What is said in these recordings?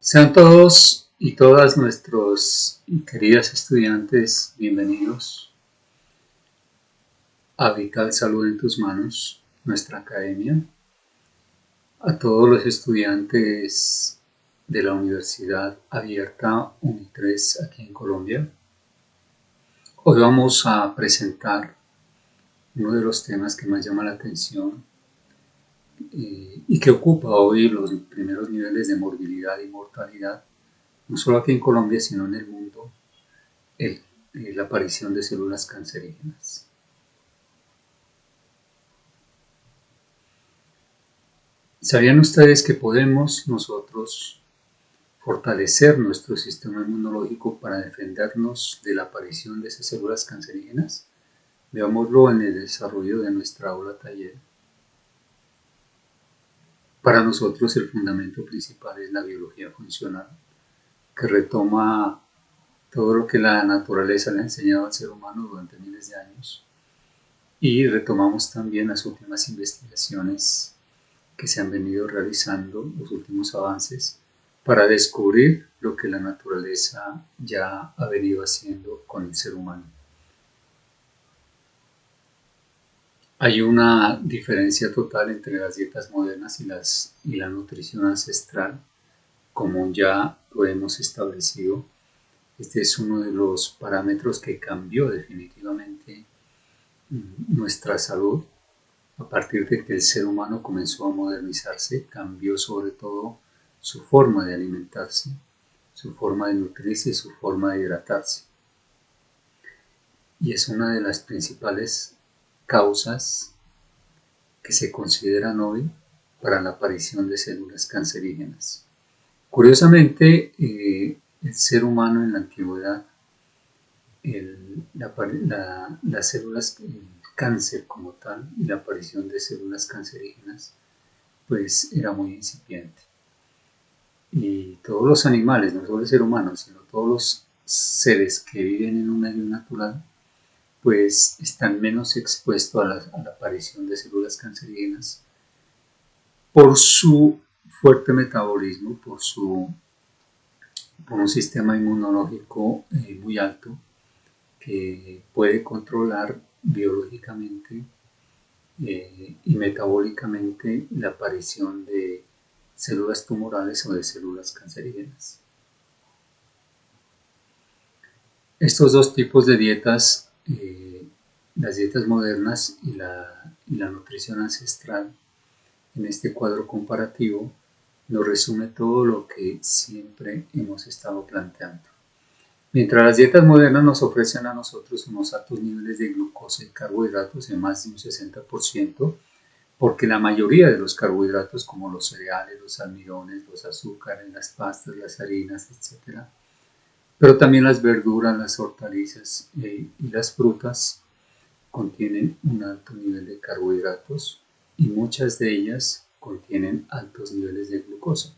Sean todos y todas nuestros queridos estudiantes bienvenidos a Vital Salud en tus manos, nuestra academia. A todos los estudiantes de la Universidad Abierta UNI3 aquí en Colombia. Hoy vamos a presentar uno de los temas que más llama la atención y que ocupa hoy los primeros niveles de morbilidad y mortalidad, no solo aquí en Colombia, sino en el mundo, la aparición de células cancerígenas. ¿Sabían ustedes que podemos nosotros fortalecer nuestro sistema inmunológico para defendernos de la aparición de esas células cancerígenas? Veámoslo en el desarrollo de nuestra aula taller. Para nosotros el fundamento principal es la biología funcional, que retoma todo lo que la naturaleza le ha enseñado al ser humano durante miles de años. Y retomamos también las últimas investigaciones que se han venido realizando, los últimos avances, para descubrir lo que la naturaleza ya ha venido haciendo con el ser humano. Hay una diferencia total entre las dietas modernas y la nutrición ancestral, como ya lo hemos establecido. Este es uno de los parámetros que cambió definitivamente nuestra salud. A partir de que el ser humano comenzó a modernizarse, cambió sobre todo su forma de alimentarse, su forma de nutrirse y su forma de hidratarse. Y es una de las principales causas que se consideran hoy para la aparición de células cancerígenas. Curiosamente, el ser humano en la antigüedad, las células, el cáncer como tal y la aparición de células cancerígenas, pues era muy incipiente. Y todos los animales, no solo el ser humano, sino todos los seres que viven en un medio natural, pues están menos expuestos a la aparición de células cancerígenas por su fuerte metabolismo, por un sistema inmunológico muy alto que puede controlar biológicamente y metabólicamente la aparición de células tumorales o de células cancerígenas. Estos dos tipos de dietas, las dietas modernas y la nutrición ancestral, en este cuadro comparativo, nos resume todo lo que siempre hemos estado planteando. Mientras las dietas modernas nos ofrecen a nosotros unos altos niveles de glucosa y carbohidratos de más de un 60%, porque la mayoría de los carbohidratos, como los cereales, los almidones, los azúcares, las pastas, las harinas, etc., pero también las verduras, las hortalizas y las frutas contienen un alto nivel de carbohidratos y muchas de ellas contienen altos niveles de glucosa.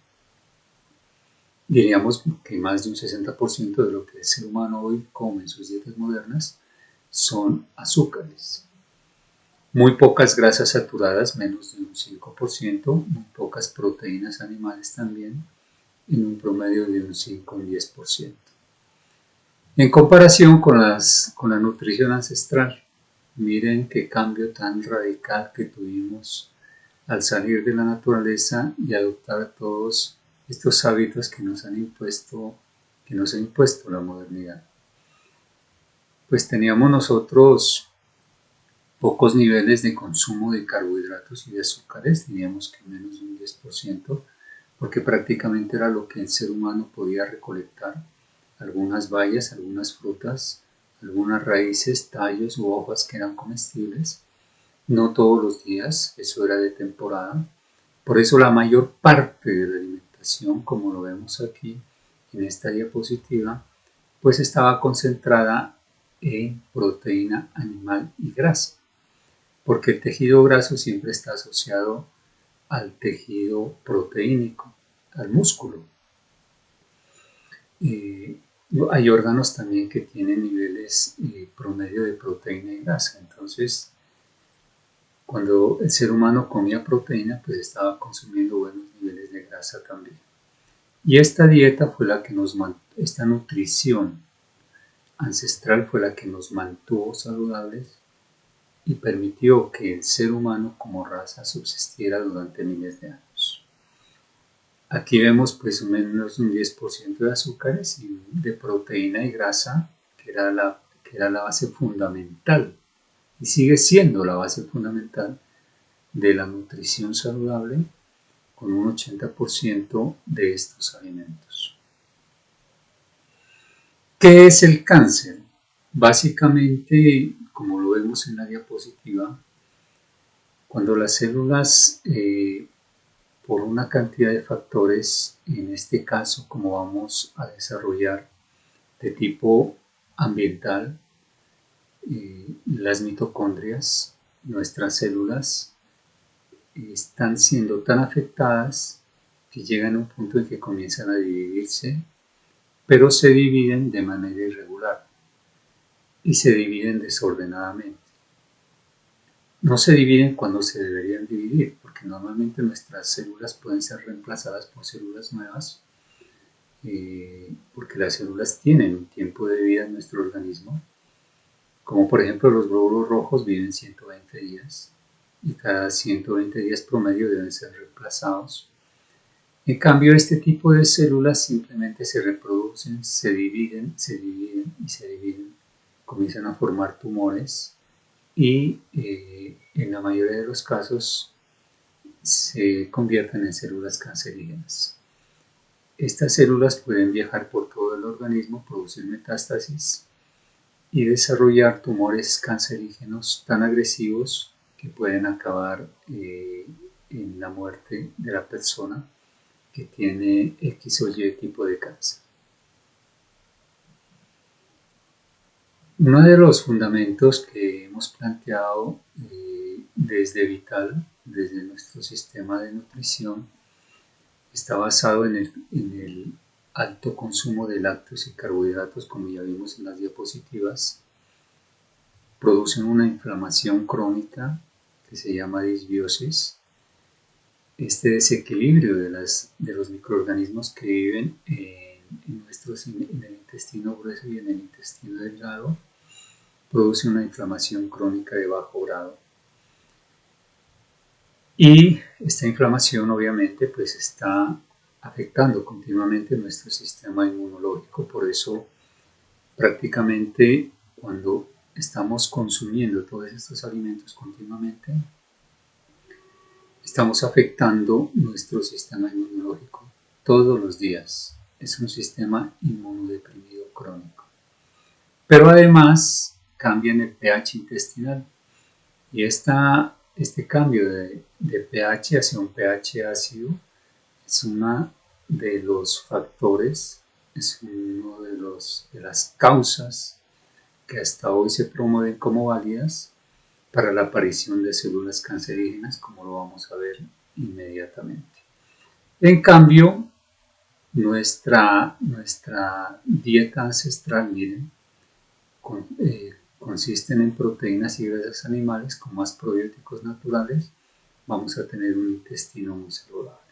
Diríamos que más de un 60% de lo que el ser humano hoy come en sus dietas modernas son azúcares. Muy pocas grasas saturadas, menos de un 5%, muy pocas proteínas animales también, en un promedio de un 5 o un 10%. En comparación con la nutrición ancestral, miren qué cambio tan radical que tuvimos al salir de la naturaleza y adoptar todos estos hábitos que nos ha impuesto la modernidad. Pues teníamos nosotros pocos niveles de consumo de carbohidratos y de azúcares, diríamos que menos de un 10%, porque prácticamente era lo que el ser humano podía recolectar: algunas bayas, algunas frutas, algunas raíces, tallos u hojas que eran comestibles, no todos los días, eso era de temporada. Por eso la mayor parte de la alimentación, como lo vemos aquí en esta diapositiva, pues estaba concentrada en proteína animal y grasa, porque el tejido graso siempre está asociado al tejido proteínico, al músculo. Hay órganos también que tienen niveles promedio de proteína y grasa. Entonces, cuando el ser humano comía proteína, pues estaba consumiendo buenos niveles de grasa también. Y esta dieta fue la que esta nutrición ancestral fue la que nos mantuvo saludables y permitió que el ser humano como raza subsistiera durante miles de años. Aquí vemos pues menos un 10% de azúcares y de proteína y grasa, que era la base fundamental y sigue siendo la base fundamental de la nutrición saludable, con un 80% de estos alimentos. ¿Qué es el cáncer? Básicamente, como lo vemos en la diapositiva, cuando las células, por una cantidad de factores, en este caso, como vamos a desarrollar, de tipo ambiental, las mitocondrias, nuestras células, están siendo tan afectadas que llegan a un punto en que comienzan a dividirse, pero se dividen de manera irregular y se dividen desordenadamente. No se dividen cuando se deberían dividir, porque normalmente nuestras células pueden ser reemplazadas por células nuevas, porque las células tienen un tiempo de vida en nuestro organismo, como por ejemplo los glóbulos rojos viven 120 días y cada 120 días promedio deben ser reemplazados. En cambio, este tipo de células simplemente se reproducen, se dividen y se dividen, comienzan a formar tumores y en la mayoría de los casos se convierten en células cancerígenas. Estas células pueden viajar por todo el organismo, producir metástasis y desarrollar tumores cancerígenos tan agresivos que pueden acabar en la muerte de la persona que tiene X o Y tipo de cáncer. Uno de los fundamentos que hemos planteado desde Vital, desde nuestro sistema de nutrición, está basado en el alto consumo de lácteos y carbohidratos, como ya vimos en las diapositivas. Producen una inflamación crónica que se llama disbiosis. Este desequilibrio de los microorganismos que viven en el intestino grueso y en el intestino delgado produce una inflamación crónica de bajo grado. Y esta inflamación obviamente pues está afectando continuamente nuestro sistema inmunológico. Por eso prácticamente cuando estamos consumiendo todos estos alimentos continuamente, estamos afectando nuestro sistema inmunológico todos los días. Es un sistema inmunodeprimido crónico. Pero además cambian el pH intestinal. Y este cambio de pH hacia un pH ácido es uno de los factores, es uno de las causas que hasta hoy se promueven como válidas para la aparición de células cancerígenas, como lo vamos a ver inmediatamente. En cambio, nuestra dieta ancestral, miren, consisten en proteínas y grasas animales con más probióticos naturales. Vamos a tener un intestino muy saludable.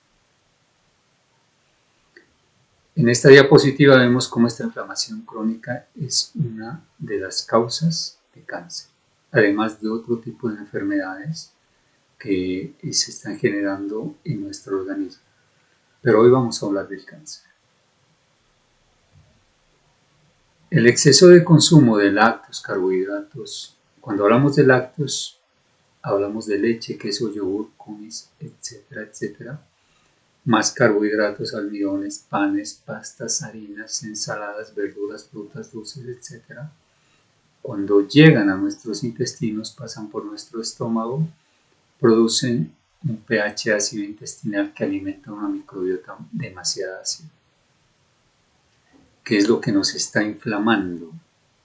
En esta diapositiva vemos cómo esta inflamación crónica es una de las causas de cáncer, además de otro tipo de enfermedades que se están generando en nuestro organismo. Pero hoy vamos a hablar del cáncer. El exceso de consumo de lácteos, carbohidratos, cuando hablamos de lácteos, hablamos de leche, queso, yogur, kumis, etcétera, etcétera, más carbohidratos, almidones, panes, pastas, harinas, ensaladas, verduras, frutas, dulces, etcétera. Cuando llegan a nuestros intestinos, pasan por nuestro estómago, producen un pH ácido intestinal que alimenta una microbiota demasiado ácida, que es lo que nos está inflamando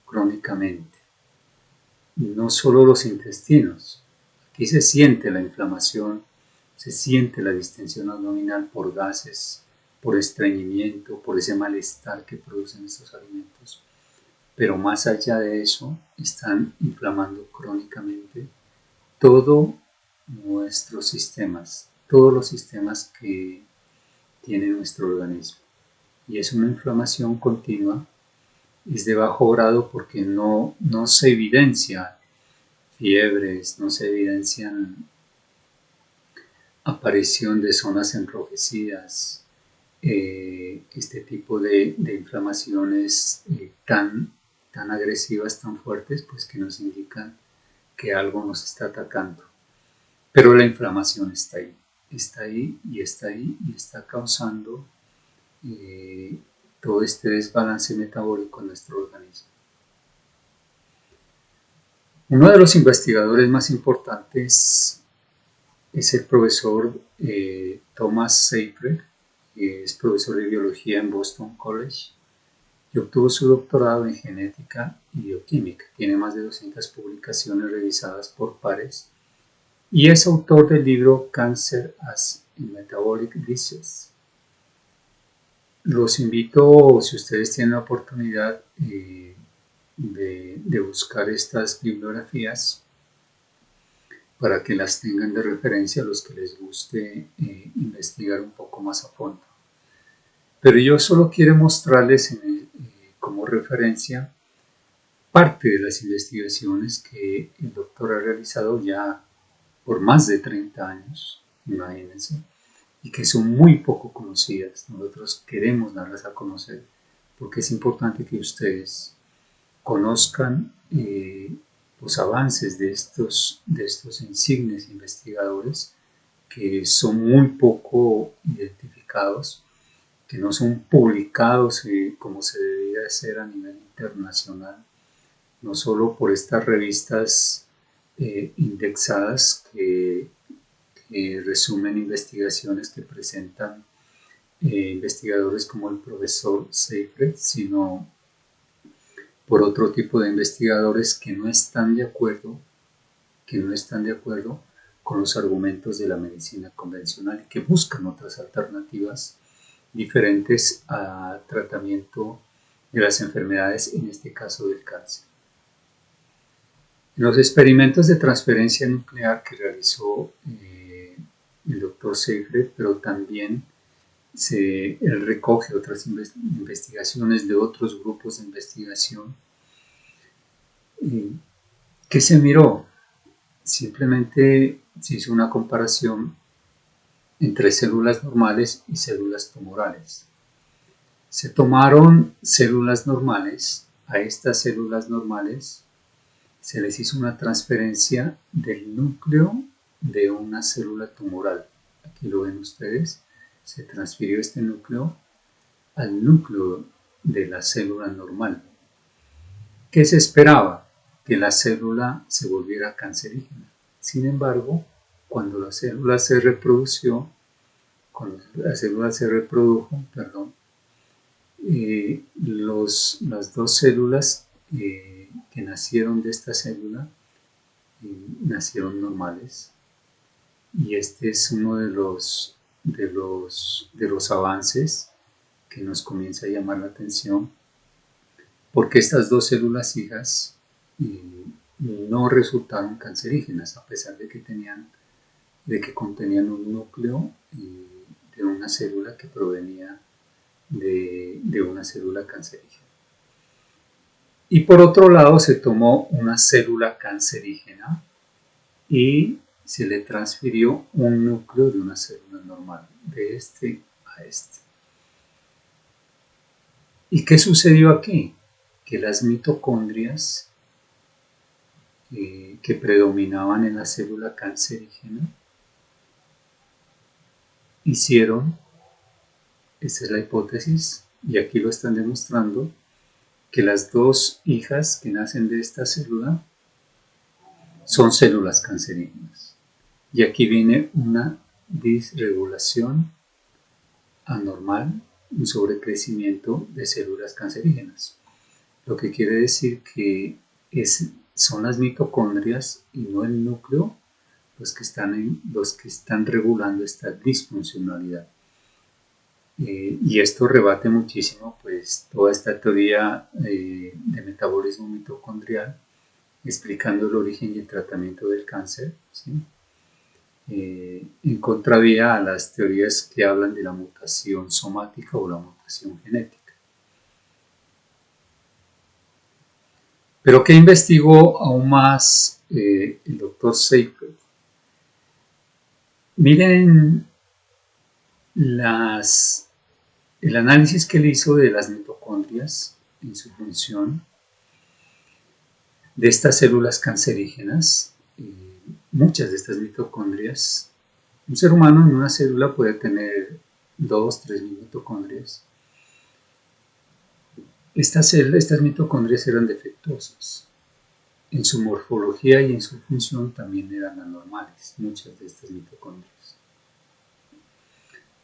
crónicamente. Y no solo los intestinos, aquí se siente la inflamación, se siente la distensión abdominal por gases, por estreñimiento, por ese malestar que producen estos alimentos. Pero más allá de eso, están inflamando crónicamente todos nuestros sistemas, todos los sistemas que tiene nuestro organismo. y es una inflamación continua, es de bajo grado porque no se evidencia fiebres, no se evidencian aparición de zonas enrojecidas, este tipo de inflamaciones tan agresivas, tan fuertes, pues que nos indican que algo nos está atacando. Pero la inflamación está ahí y está ahí y está causando todo este desbalance metabólico en nuestro organismo. Uno de los investigadores más importantes es el profesor Thomas Seyfried, que es profesor de biología en Boston College y obtuvo su doctorado en genética y bioquímica. Tiene más de 200 publicaciones revisadas por pares y es autor del libro Cancer as a Metabolic Disease. Los invito, si ustedes tienen la oportunidad de buscar estas bibliografías, para que las tengan de referencia a los que les guste investigar un poco más a fondo. Pero yo solo quiero mostrarles como referencia parte de las investigaciones que el doctor ha realizado ya por más de 30 años, imagínense, y que son muy poco conocidas. Nosotros queremos darlas a conocer porque es importante que ustedes conozcan los avances de estos insignes investigadores que son muy poco identificados, que no son publicados como se debería hacer a nivel internacional, no solo por estas revistas indexadas que resumen investigaciones que presentan investigadores como el profesor Seyfried, sino por otro tipo de investigadores que no están de acuerdo con los argumentos de la medicina convencional y que buscan otras alternativas diferentes al tratamiento de las enfermedades, en este caso del cáncer. En los experimentos de transferencia nuclear que realizó el doctor Seyfried, pero también él recoge otras investigaciones de otros grupos de investigación. ¿Qué se miró? Simplemente se hizo una comparación entre células normales y células tumorales. Se tomaron células normales, a estas células normales se les hizo una transferencia del núcleo de una célula tumoral. Aquí lo ven ustedes, se transfirió este núcleo al núcleo de la célula normal. ¿Qué se esperaba? Que la célula se volviera cancerígena. Sin embargo, cuando la célula se reprodujo, las dos células que nacieron de esta célula nacieron normales, y este es uno de los avances que nos comienza a llamar la atención, porque estas dos células hijas no resultaron cancerígenas a pesar de que contenían un núcleo de una célula que provenía de una célula cancerígena. Y por otro lado se tomó una célula cancerígena y se le transfirió un núcleo de una célula normal, de este a este. ¿Y qué sucedió aquí? Que las mitocondrias que predominaban en la célula cancerígena hicieron, esta es la hipótesis, y aquí lo están demostrando, que las dos hijas que nacen de esta célula son células cancerígenas. Y aquí viene una disregulación anormal, un sobrecrecimiento de células cancerígenas. Lo que quiere decir que son las mitocondrias y no el núcleo los que están regulando esta disfuncionalidad. Y esto rebate muchísimo pues toda esta teoría de metabolismo mitocondrial, explicando el origen y el tratamiento del cáncer, ¿sí? en contravía a las teorías que hablan de la mutación somática o la mutación genética. Pero ¿qué investigó aún más el doctor Seyfried? Miren el análisis que él hizo de las mitocondrias en su función, de estas células cancerígenas. Muchas de estas mitocondrias, un ser humano en una célula puede tener 2, 3 mitocondrias. Estas mitocondrias eran defectuosas. En su morfología y en su función también eran anormales, muchas de estas mitocondrias.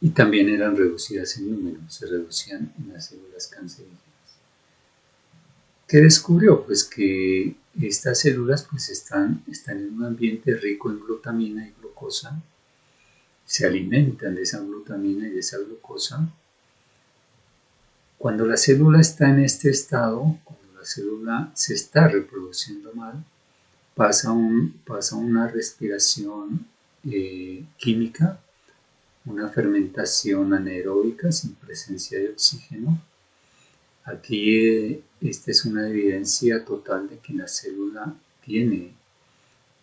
Y también eran reducidas en número, se reducían en las células cancerígenas. ¿Qué descubrió? Pues que estas células pues están en un ambiente rico en glutamina y glucosa, se alimentan de esa glutamina y de esa glucosa. Cuando la célula está en este estado, cuando la célula se está reproduciendo mal, pasa una respiración química, una fermentación anaeróbica sin presencia de oxígeno. Aquí esta es una evidencia total de que la célula tiene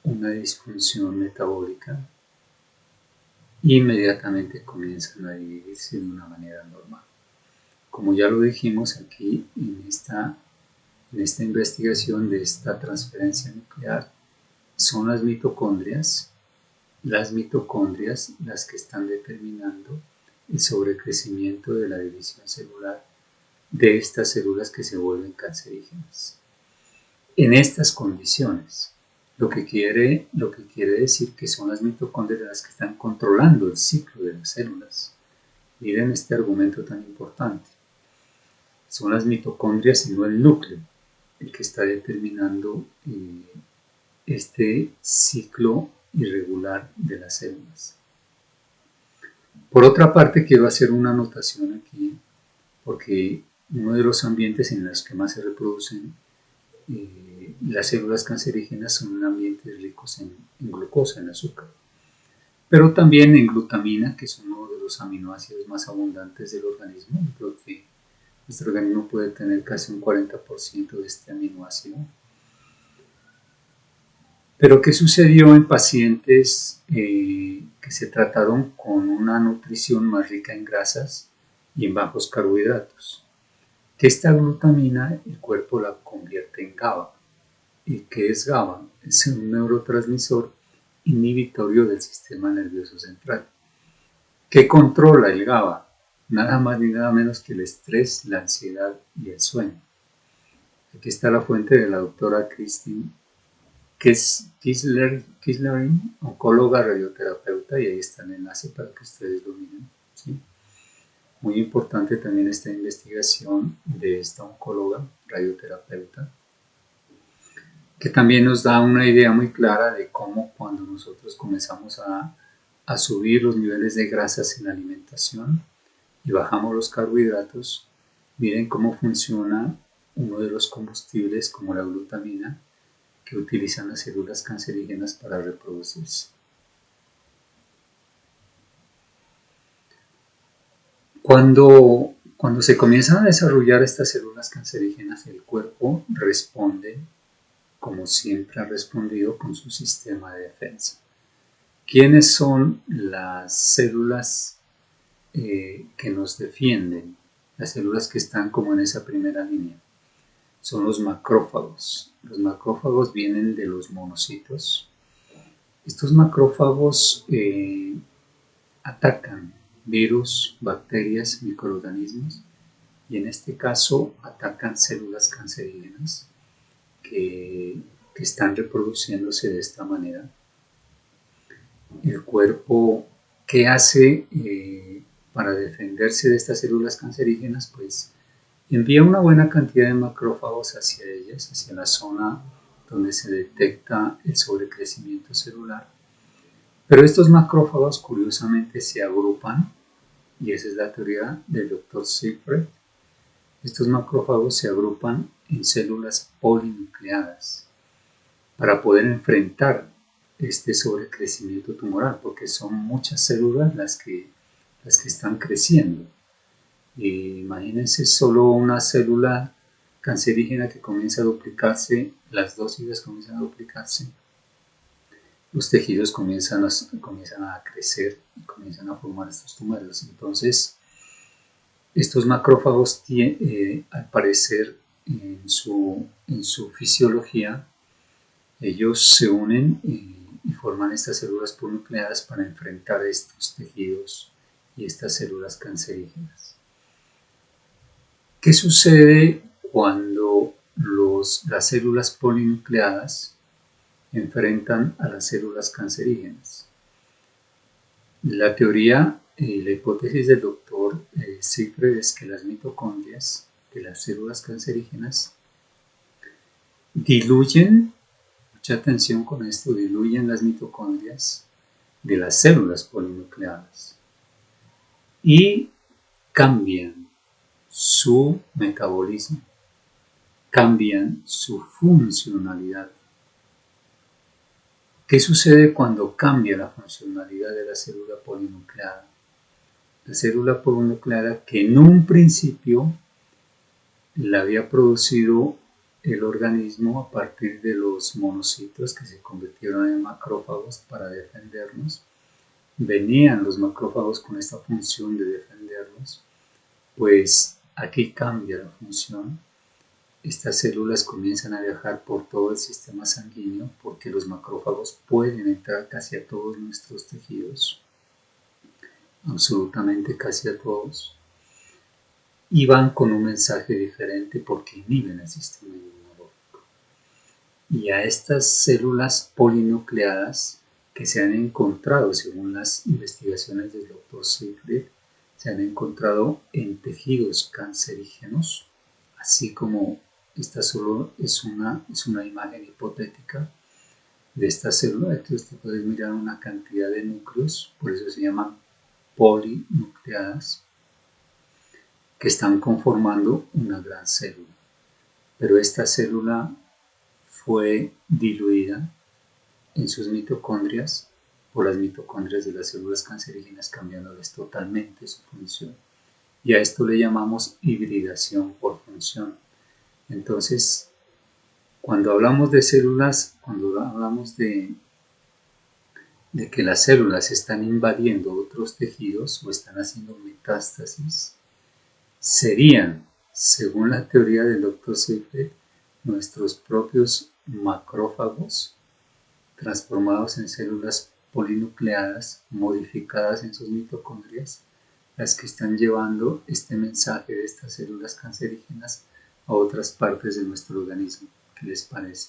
una disfunción metabólica e inmediatamente comienzan a dividirse de una manera normal. Como ya lo dijimos aquí en esta investigación de esta transferencia nuclear, son las mitocondrias las que están determinando el sobrecrecimiento de la división celular de estas células que se vuelven cancerígenas. En estas condiciones, lo que quiere decir que son las mitocondrias las que están controlando el ciclo de las células. Miren este argumento tan importante. Son las mitocondrias y no el núcleo el que está determinando este ciclo irregular de las células. Por otra parte, quiero hacer una anotación aquí, porque uno de los ambientes en los que más se reproducen las células cancerígenas son ambientes ricos en glucosa, en azúcar, pero también en glutamina, que es uno de los aminoácidos más abundantes del organismo. Yo creo que nuestro organismo puede tener casi un 40% de este aminoácido. Pero ¿qué sucedió en pacientes que se trataron con una nutrición más rica en grasas y en bajos carbohidratos? Que esta glutamina el cuerpo la convierte en GABA. ¿Y qué es GABA? Es un neurotransmisor inhibitorio del sistema nervioso central. ¿Qué controla el GABA? Nada más ni nada menos que el estrés, la ansiedad y el sueño. Aquí está la fuente de la doctora Christine Kislerin, oncóloga radioterapeuta, y ahí está el enlace para que ustedes lo miren, ¿sí? Muy importante también esta investigación de esta oncóloga radioterapeuta, que también nos da una idea muy clara de cómo cuando nosotros comenzamos a subir los niveles de grasas en la alimentación y bajamos los carbohidratos, miren cómo funciona uno de los combustibles como la glutamina, que utilizan las células cancerígenas para reproducirse. Cuando se comienzan a desarrollar estas células cancerígenas, el cuerpo responde como siempre ha respondido con su sistema de defensa. ¿Quiénes son las células que nos defienden? Las células que están como en esa primera línea. Son los macrófagos. Los macrófagos vienen de los monocitos. Estos macrófagos atacan virus, bacterias, microorganismos, y en este caso atacan células cancerígenas que están reproduciéndose de esta manera. El cuerpo, ¿qué hace para defenderse de estas células cancerígenas? Pues envía una buena cantidad de macrófagos hacia ellas, hacia la zona donde se detecta el sobrecrecimiento celular. Pero estos macrófagos curiosamente se agrupan, y esa es la teoría del Dr. Seyfried. Estos macrófagos se agrupan en células polinucleadas para poder enfrentar este sobrecrecimiento tumoral, porque son muchas células las que están creciendo. Imagínense solo una célula cancerígena que comienza a duplicarse, las dosis comienzan a duplicarse, los tejidos comienzan a crecer y comienzan a formar estos tumores. Entonces, estos macrófagos, al parecer, en su fisiología, ellos se unen y forman estas células polinucleadas para enfrentar estos tejidos y estas células cancerígenas. ¿Qué sucede cuando las células polinucleadas enfrentan a las células cancerígenas? La teoría y la hipótesis del doctor Siegfried es que las mitocondrias de las células cancerígenas diluyen, mucha atención con esto, diluyen las mitocondrias de las células polinucleadas y cambian su metabolismo, cambian su funcionalidad. ¿Qué sucede cuando cambia la funcionalidad de la célula polinucleada? La célula polinucleada, que en un principio la había producido el organismo a partir de los monocitos que se convirtieron en macrófagos para defendernos, venían los macrófagos con esta función de defendernos, pues aquí cambia la función. Estas células comienzan a viajar por todo el sistema sanguíneo porque los macrófagos pueden entrar casi a todos nuestros tejidos, absolutamente casi a todos, y van con un mensaje diferente porque inhiben el sistema inmunológico. Y a estas células polinucleadas que se han encontrado, según las investigaciones del Dr. Siegfried, se han encontrado en tejidos cancerígenos, así como esta solo es una imagen hipotética de esta célula. Aquí usted puede mirar una cantidad de núcleos, por eso se llaman polinucleadas, que están conformando una gran célula. Pero esta célula fue diluida en sus mitocondrias por las mitocondrias de las células cancerígenas, cambiándoles totalmente su función. Y a esto le llamamos hibridación por función. Entonces, cuando hablamos de células, cuando hablamos de que las células están invadiendo otros tejidos o están haciendo metástasis, serían, según la teoría del Dr. Siegfried, nuestros propios macrófagos transformados en células polinucleadas, modificadas en sus mitocondrias, las que están llevando este mensaje de estas células cancerígenas a otras partes de nuestro organismo. ¿Qué les parece?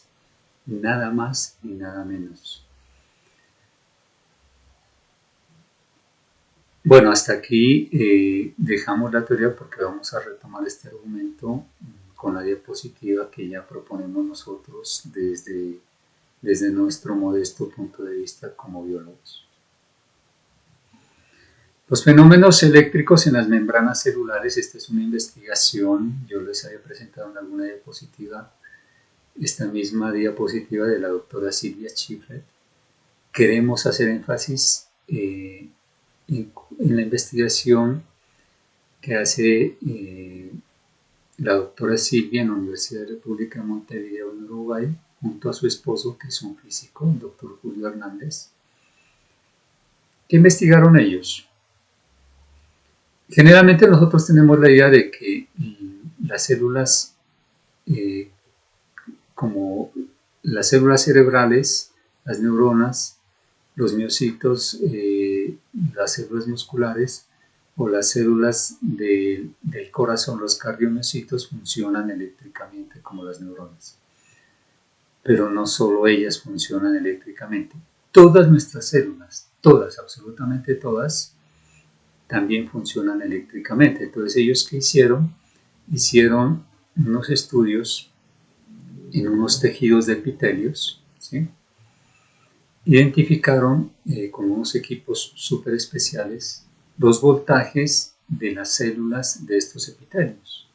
Nada más ni nada menos. Bueno, hasta aquí dejamos la teoría porque vamos a retomar este argumento con la diapositiva que ya proponemos nosotros desde nuestro modesto punto de vista como biólogos. Los fenómenos eléctricos en las membranas celulares, esta es una investigación, yo les había presentado en alguna diapositiva, esta misma diapositiva de la doctora Silvia Schiffer. Queremos hacer énfasis en la investigación que hace la doctora Silvia en la Universidad República de Montevideo, en Uruguay, junto a su esposo, que es un físico, el doctor Julio Hernández. ¿Qué investigaron ellos? Generalmente nosotros tenemos la idea de que las células, como las células cerebrales, las neuronas, los miocitos, las células musculares o las células del corazón, los cardiomiocitos, funcionan eléctricamente como las neuronas. Pero no solo ellas funcionan eléctricamente. Todas nuestras células, todas, absolutamente todas, también funcionan eléctricamente. Entonces, ¿ellos qué hicieron? Hicieron unos estudios en unos tejidos de epitelios, ¿sí? Identificaron con unos equipos súper especiales los voltajes de las células de estos epitelios.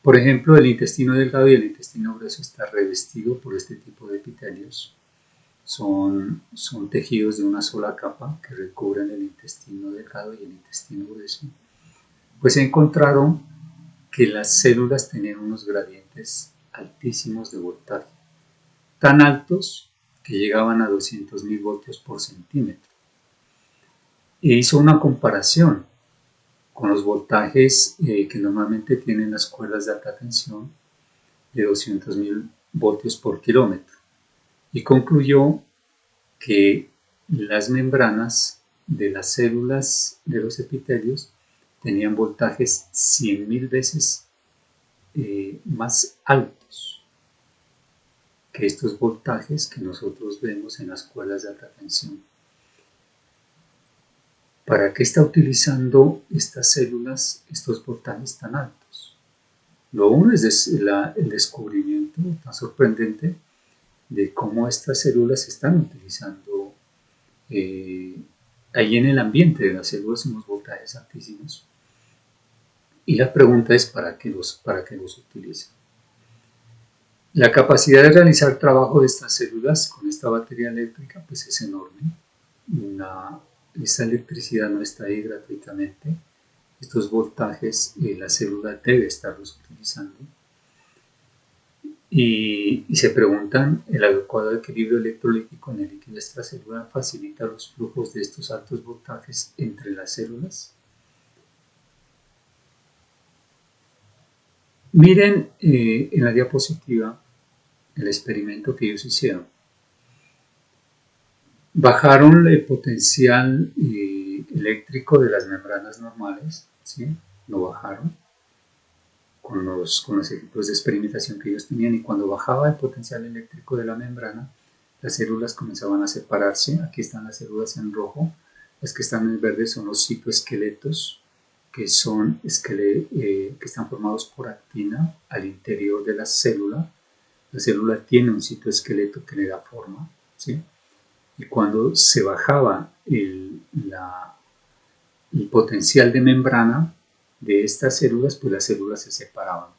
Por ejemplo, el intestino delgado y el intestino grueso está revestido por este tipo de epitelios son tejidos de una sola capa que recubren el intestino delgado y el intestino grueso, pues encontraron que las células tenían unos gradientes altísimos de voltaje, tan altos que llegaban a 200.000 voltios por centímetro. E hizo una comparación con los voltajes que normalmente tienen las cuerdas de alta tensión de 200.000 voltios por kilómetro y concluyó que las membranas de las células de los epitelios tenían voltajes 100.000 veces más altos que estos voltajes que nosotros vemos en las cuerdas de alta tensión. ¿Para qué está utilizando estas células estos voltajes tan altos? Lo uno es el descubrimiento tan sorprendente de cómo estas células se están utilizando ahí en el ambiente de las células en unos voltajes altísimos. Y la pregunta es ¿para qué los utilizan? La capacidad de realizar trabajo de estas células con esta batería eléctrica pues es enorme. Esta electricidad no está ahí gratuitamente. Estos voltajes la célula debe estarlos utilizando. Y se preguntan, ¿el adecuado equilibrio electrolítico en el líquido extracelular facilita los flujos de estos altos voltajes entre las células? Miren en la diapositiva el experimento que ellos hicieron. Bajaron el potencial eléctrico de las membranas normales, ¿sí? Lo bajaron con los ejemplos de experimentación que ellos tenían, y cuando bajaba el potencial eléctrico de la membrana, las células comenzaban a separarse. Aquí están las células en rojo, las que están en verde son los citoesqueletos, que están formados por actina al interior de la célula. La célula tiene un citoesqueleto que le da forma, ¿sí? Y cuando se bajaba el potencial de membrana de estas células, pues las células se separaban.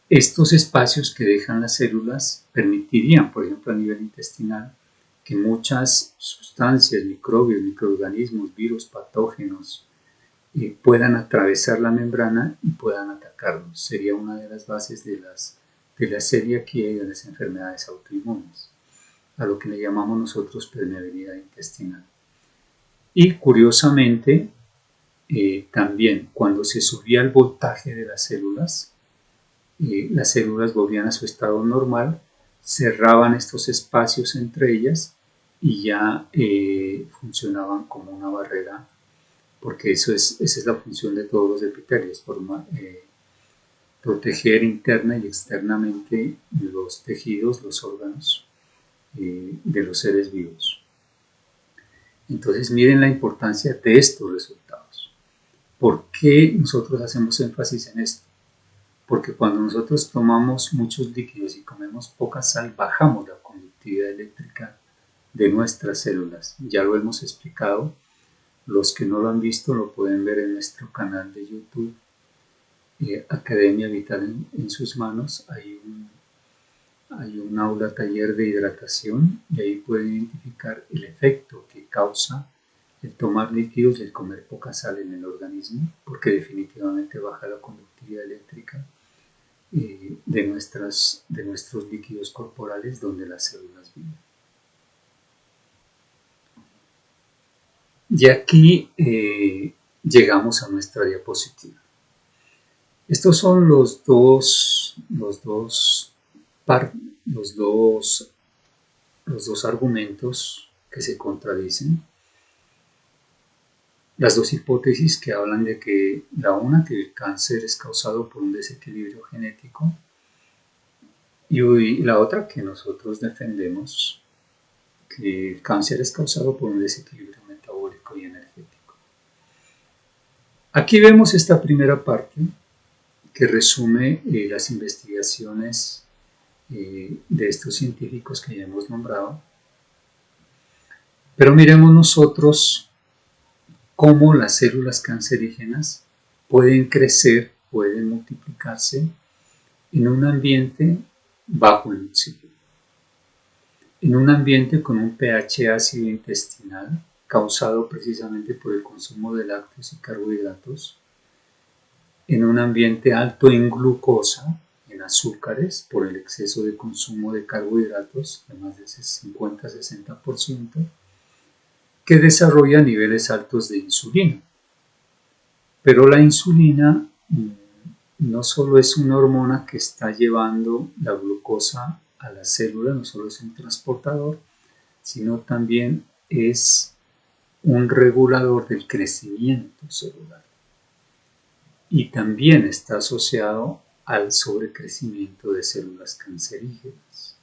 Estos espacios que dejan las células permitirían, por ejemplo, a nivel intestinal, que muchas sustancias, microbios, microorganismos, virus, patógenos, puedan atravesar la membrana y puedan atacarnos. Sería una de las bases de la celiaquía y de las enfermedades autoinmunes, a lo que le llamamos nosotros permeabilidad intestinal. Y curiosamente, también cuando se subía el voltaje de las células volvían a su estado normal, cerraban estos espacios entre ellas y ya funcionaban como una barrera, porque esa es la función de todos los epitelios, proteger interna y externamente los tejidos, los órganos de los seres vivos. Entonces miren la importancia de estos resultados. ¿Por qué nosotros hacemos énfasis en esto? Porque cuando nosotros tomamos muchos líquidos y comemos poca sal, bajamos la conductividad eléctrica de nuestras células. Ya lo hemos explicado. Los que no lo han visto lo pueden ver en nuestro canal de YouTube, Academia Vital en sus manos. Hay un aula taller de hidratación y ahí pueden identificar el efecto que causa el tomar líquidos y el comer poca sal en el organismo, porque definitivamente baja la conductividad eléctrica de nuestros líquidos corporales donde las células viven. Y aquí llegamos a nuestra diapositiva. Estos son los dos argumentos que se contradicen. Las dos hipótesis que hablan de que que el cáncer es causado por un desequilibrio genético, y la otra que nosotros defendemos, que el cáncer es causado por un desequilibrio metabólico y energético. Aquí vemos esta primera parte que resume las investigaciones de estos científicos que ya hemos nombrado. Pero miremos nosotros cómo las células cancerígenas pueden crecer, pueden multiplicarse en un ambiente bajo el oxígeno. en un ambiente con un pH ácido intestinal causado precisamente por el consumo de lácteos y carbohidratos, en un ambiente alto en glucosa, en azúcares, por el exceso de consumo de carbohidratos, de más de 50-60%, que desarrolla niveles altos de insulina. Pero la insulina no solo es una hormona que está llevando la glucosa a la célula, no solo es un transportador, sino también es un regulador del crecimiento celular. Y también está asociado al sobrecrecimiento de células cancerígenas.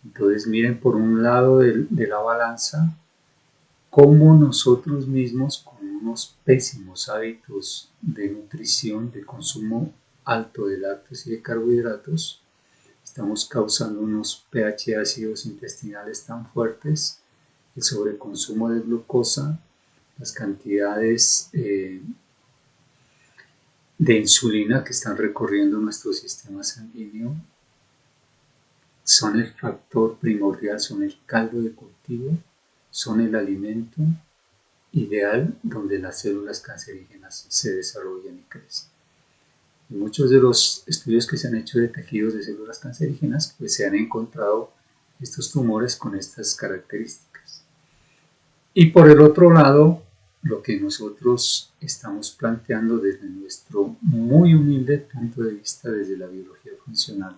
Entonces miren por un lado de la balanza cómo nosotros mismos con unos pésimos hábitos de nutrición, de consumo alto de lácteos y de carbohidratos, estamos causando unos pH ácidos intestinales tan fuertes, el sobreconsumo de glucosa, las cantidades de insulina que están recorriendo nuestro sistema sanguíneo son el factor primordial, son el caldo de cultivo, son el alimento ideal donde las células cancerígenas se desarrollan y crecen. En muchos de los estudios que se han hecho de tejidos de células cancerígenas, pues se han encontrado estos tumores con estas características. Y por el otro lado, lo que nosotros estamos planteando desde nuestro muy humilde punto de vista desde la biología funcional,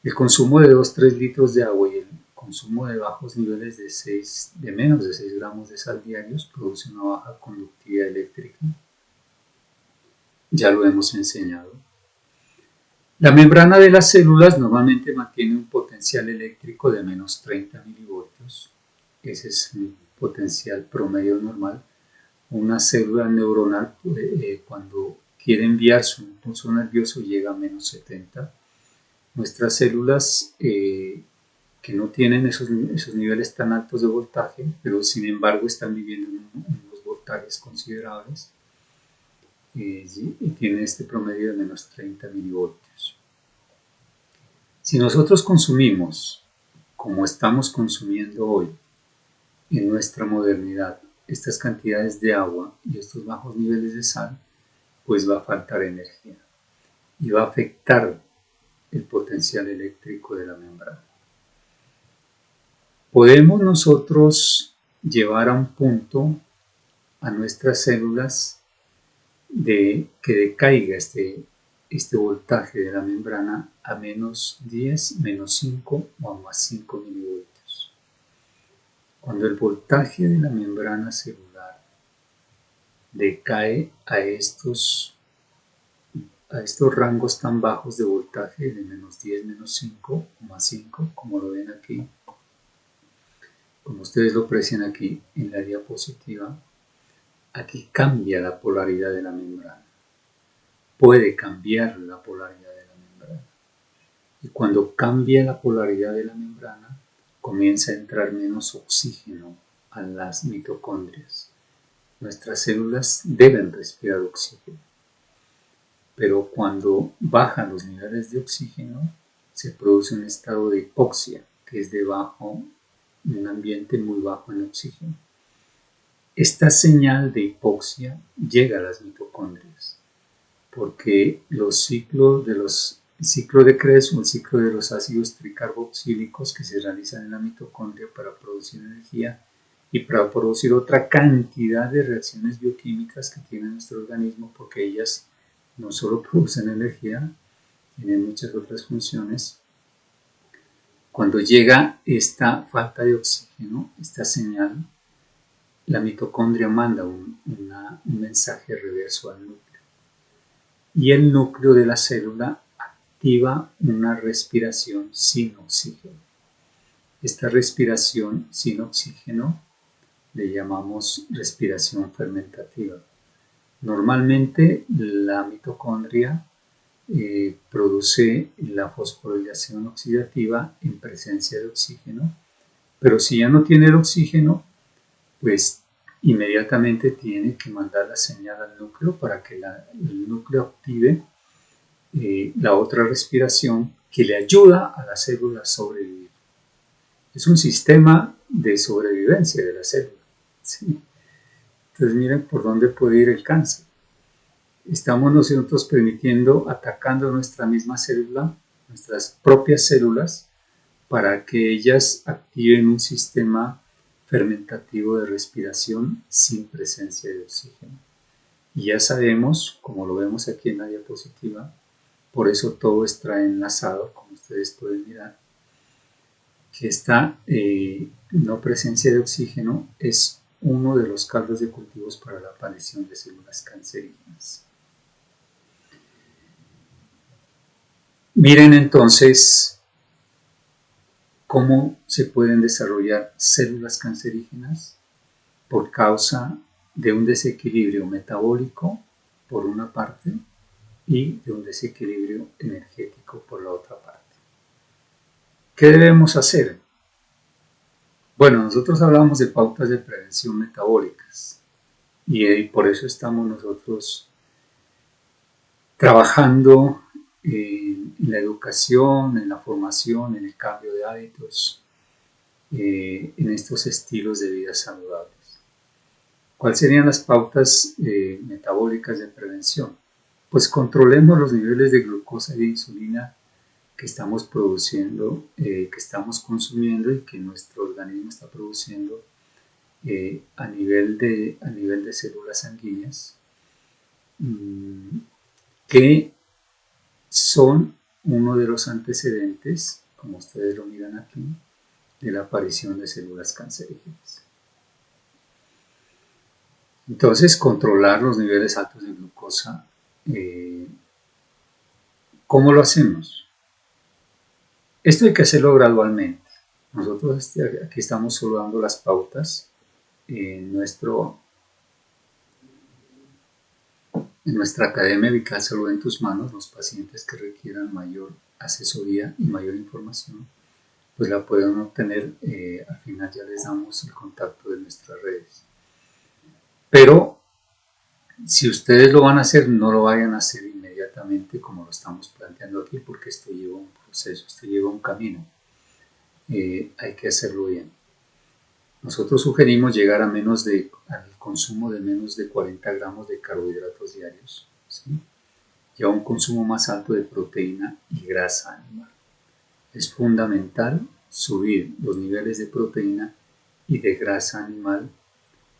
el consumo de 2-3 litros de agua y el consumo de bajos niveles de menos de 6 gramos de sal diarios produce una baja conductividad eléctrica. Ya lo hemos enseñado. La membrana de las células normalmente mantiene un potencial eléctrico de menos 30 milivoltios. Ese es un potencial promedio normal. Una célula neuronal cuando quiere enviar su impulso nervioso llega a menos 70. Nuestras células que no tienen esos niveles tan altos de voltaje, pero sin embargo están viviendo en unos voltajes considerables, y tienen este promedio de menos 30 milivoltios. Si nosotros consumimos, como estamos consumiendo hoy, en nuestra modernidad, estas cantidades de agua y estos bajos niveles de sal, pues va a faltar energía y va a afectar el potencial eléctrico de la membrana. Podemos nosotros llevar a un punto a nuestras células de que decaiga este voltaje de la membrana a menos 10, menos 5 o a más 5 milivoltios. Cuando el voltaje de la membrana celular decae a estos rangos tan bajos de voltaje de menos 10, menos 5 o más 5, como lo ven aquí, como ustedes lo aprecian aquí en la diapositiva, aquí cambia la polaridad de la membrana. Puede cambiar la polaridad de la membrana. Y cuando cambia la polaridad de la membrana, comienza a entrar menos oxígeno a las mitocondrias. Nuestras células deben respirar oxígeno. Pero cuando bajan los niveles de oxígeno, se produce un estado de hipoxia, que es un ambiente muy bajo en oxígeno. Esta señal de hipoxia llega a las mitocondrias, porque el ciclo de Krebs o el ciclo de los ácidos tricarboxílicos que se realizan en la mitocondria para producir energía y para producir otra cantidad de reacciones bioquímicas que tiene nuestro organismo, porque ellas no solo producen energía, tienen muchas otras funciones. Cuando llega esta falta de oxígeno, esta señal, la mitocondria manda un mensaje reverso al núcleo. Y el núcleo de la célula activa una respiración sin oxígeno. Esta respiración sin oxígeno le llamamos respiración fermentativa. Normalmente la mitocondria produce la fosforilación oxidativa en presencia de oxígeno, pero si ya no tiene el oxígeno, pues inmediatamente tiene que mandar la señal al núcleo para que el núcleo active la otra respiración que le ayuda a la célula a sobrevivir. Es un sistema de sobrevivencia de la célula. ¿Sí? Entonces miren por dónde puede ir el cáncer. Estamos nosotros permitiendo, atacando nuestra misma célula, nuestras propias células, para que ellas activen un sistema fermentativo de respiración sin presencia de oxígeno. Y ya sabemos, como lo vemos aquí en la diapositiva, por eso todo está enlazado, como ustedes pueden mirar, que esta no presencia de oxígeno es uno de los caldos de cultivos para la aparición de células cancerígenas. Miren entonces cómo se pueden desarrollar células cancerígenas por causa de un desequilibrio metabólico por una parte y de un desequilibrio energético por la otra parte. ¿Qué debemos hacer? Bueno, nosotros hablamos de pautas de prevención metabólicas y por eso estamos nosotros trabajando en la educación, en la formación, en el cambio de hábitos, en estos estilos de vida saludables. ¿Cuáles serían las pautas metabólicas de prevención? Pues controlemos los niveles de glucosa y de insulina que estamos produciendo, que estamos consumiendo y que nuestro organismo está produciendo a nivel de células sanguíneas, que son uno de los antecedentes, como ustedes lo miran aquí, de la aparición de células cancerígenas. Entonces, controlar los niveles altos de glucosa, ¿cómo lo hacemos? Esto hay que hacerlo gradualmente. Nosotros aquí estamos solo dando las pautas en nuestra Academia Vical Salud en tus Manos. Los pacientes que requieran mayor asesoría y mayor información, pues la pueden obtener. Al final ya les damos el contacto de nuestras redes. Pero si ustedes lo van a hacer, no lo vayan a hacer inmediatamente como lo estamos planteando aquí, porque esto lleva un proceso, esto lleva un camino. Hay que hacerlo bien. Nosotros sugerimos llegar al consumo de menos de 40 gramos de carbohidratos diarios, ¿sí? Y a un consumo más alto de proteína y grasa animal. Es fundamental subir los niveles de proteína y de grasa animal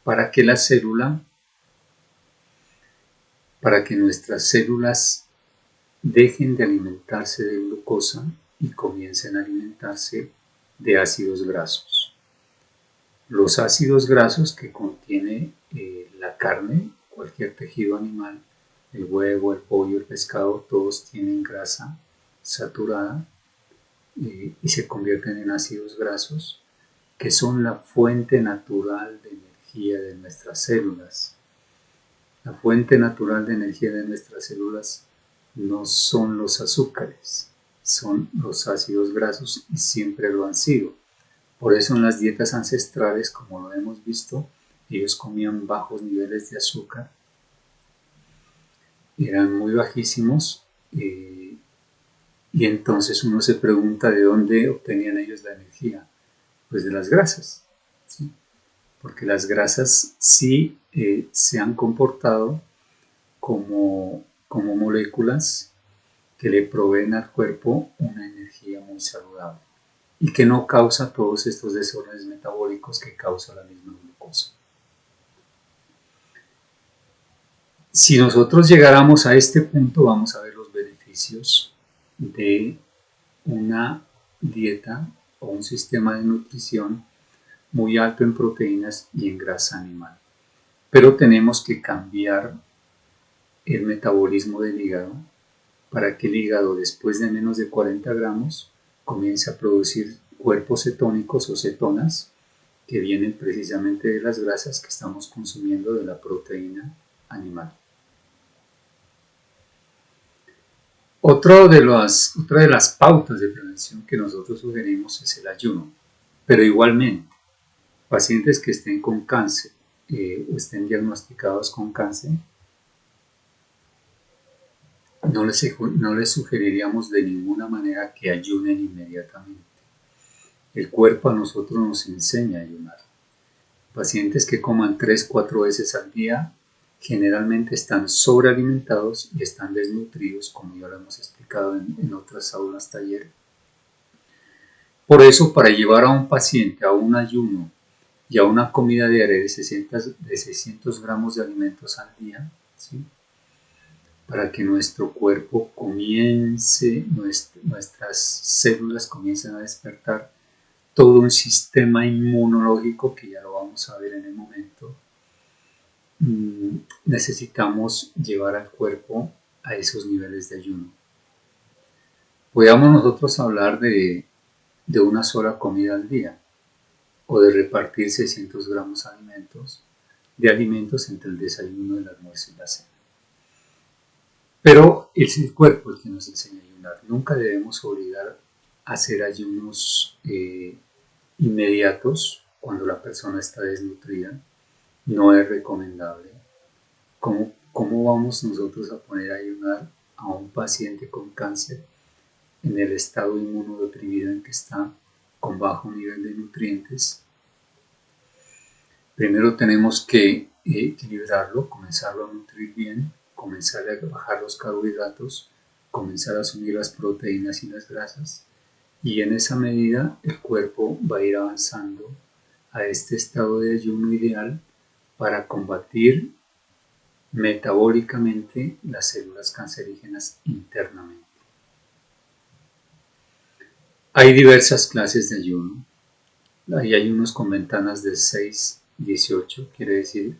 para que nuestras células dejen de alimentarse de glucosa y comiencen a alimentarse de ácidos grasos. Los ácidos grasos que contiene la carne, cualquier tejido animal, el huevo, el pollo, el pescado, todos tienen grasa saturada y se convierten en ácidos grasos, que son la fuente natural de energía de nuestras células. La fuente natural de energía de nuestras células no son los azúcares, son los ácidos grasos y siempre lo han sido. Por eso en las dietas ancestrales, como lo hemos visto, ellos comían bajos niveles de azúcar, eran muy bajísimos, y entonces uno se pregunta de dónde obtenían ellos la energía. Pues de las grasas, ¿sí? Porque las grasas sí se han comportado como moléculas que le proveen al cuerpo una energía muy saludable y que no causa todos estos desórdenes metabólicos que causa la misma glucosa. Si nosotros llegáramos a este punto, vamos a ver los beneficios de una dieta o un sistema de nutrición muy alto en proteínas y en grasa animal. Pero tenemos que cambiar el metabolismo del hígado para que el hígado, después de menos de 40 gramos, comience a producir cuerpos cetónicos o cetonas que vienen precisamente de las grasas que estamos consumiendo de la proteína animal. Otra de las pautas de prevención que nosotros sugerimos es el ayuno, pero igualmente, pacientes que estén con cáncer o estén diagnosticados con cáncer, no les sugeriríamos de ninguna manera que ayunen inmediatamente. El cuerpo a nosotros nos enseña a ayunar. Pacientes que coman 3-4 veces al día generalmente están sobrealimentados y están desnutridos, como ya lo hemos explicado en otras aulas taller. Por eso, para llevar a un paciente a un ayuno y a una comida diaria de 600 gramos de alimentos al día, ¿sí?, para que nuestro cuerpo comience, nuestras células comiencen a despertar todo un sistema inmunológico, que ya lo vamos a ver en el momento, necesitamos llevar al cuerpo a esos niveles de ayuno. Podríamos nosotros hablar de una sola comida al día, o de repartir 600 gramos de alimentos entre el desayuno, el almuerzo y la cena. Pero es el cuerpo el que nos enseña a ayunar. Nunca debemos obligar a hacer ayunos inmediatos cuando la persona está desnutrida. No es recomendable. ¿Cómo vamos nosotros a poner a ayunar a un paciente con cáncer en el estado inmunodeprimido en que está, con bajo nivel de nutrientes? Primero tenemos que equilibrarlo, comenzarlo a nutrir bien, comenzar a bajar los carbohidratos, comenzar a asumir las proteínas y las grasas, y en esa medida el cuerpo va a ir avanzando a este estado de ayuno ideal para combatir metabólicamente las células cancerígenas internamente. Hay diversas clases de ayuno. Hay ayunos con ventanas de 6-18, quiere decir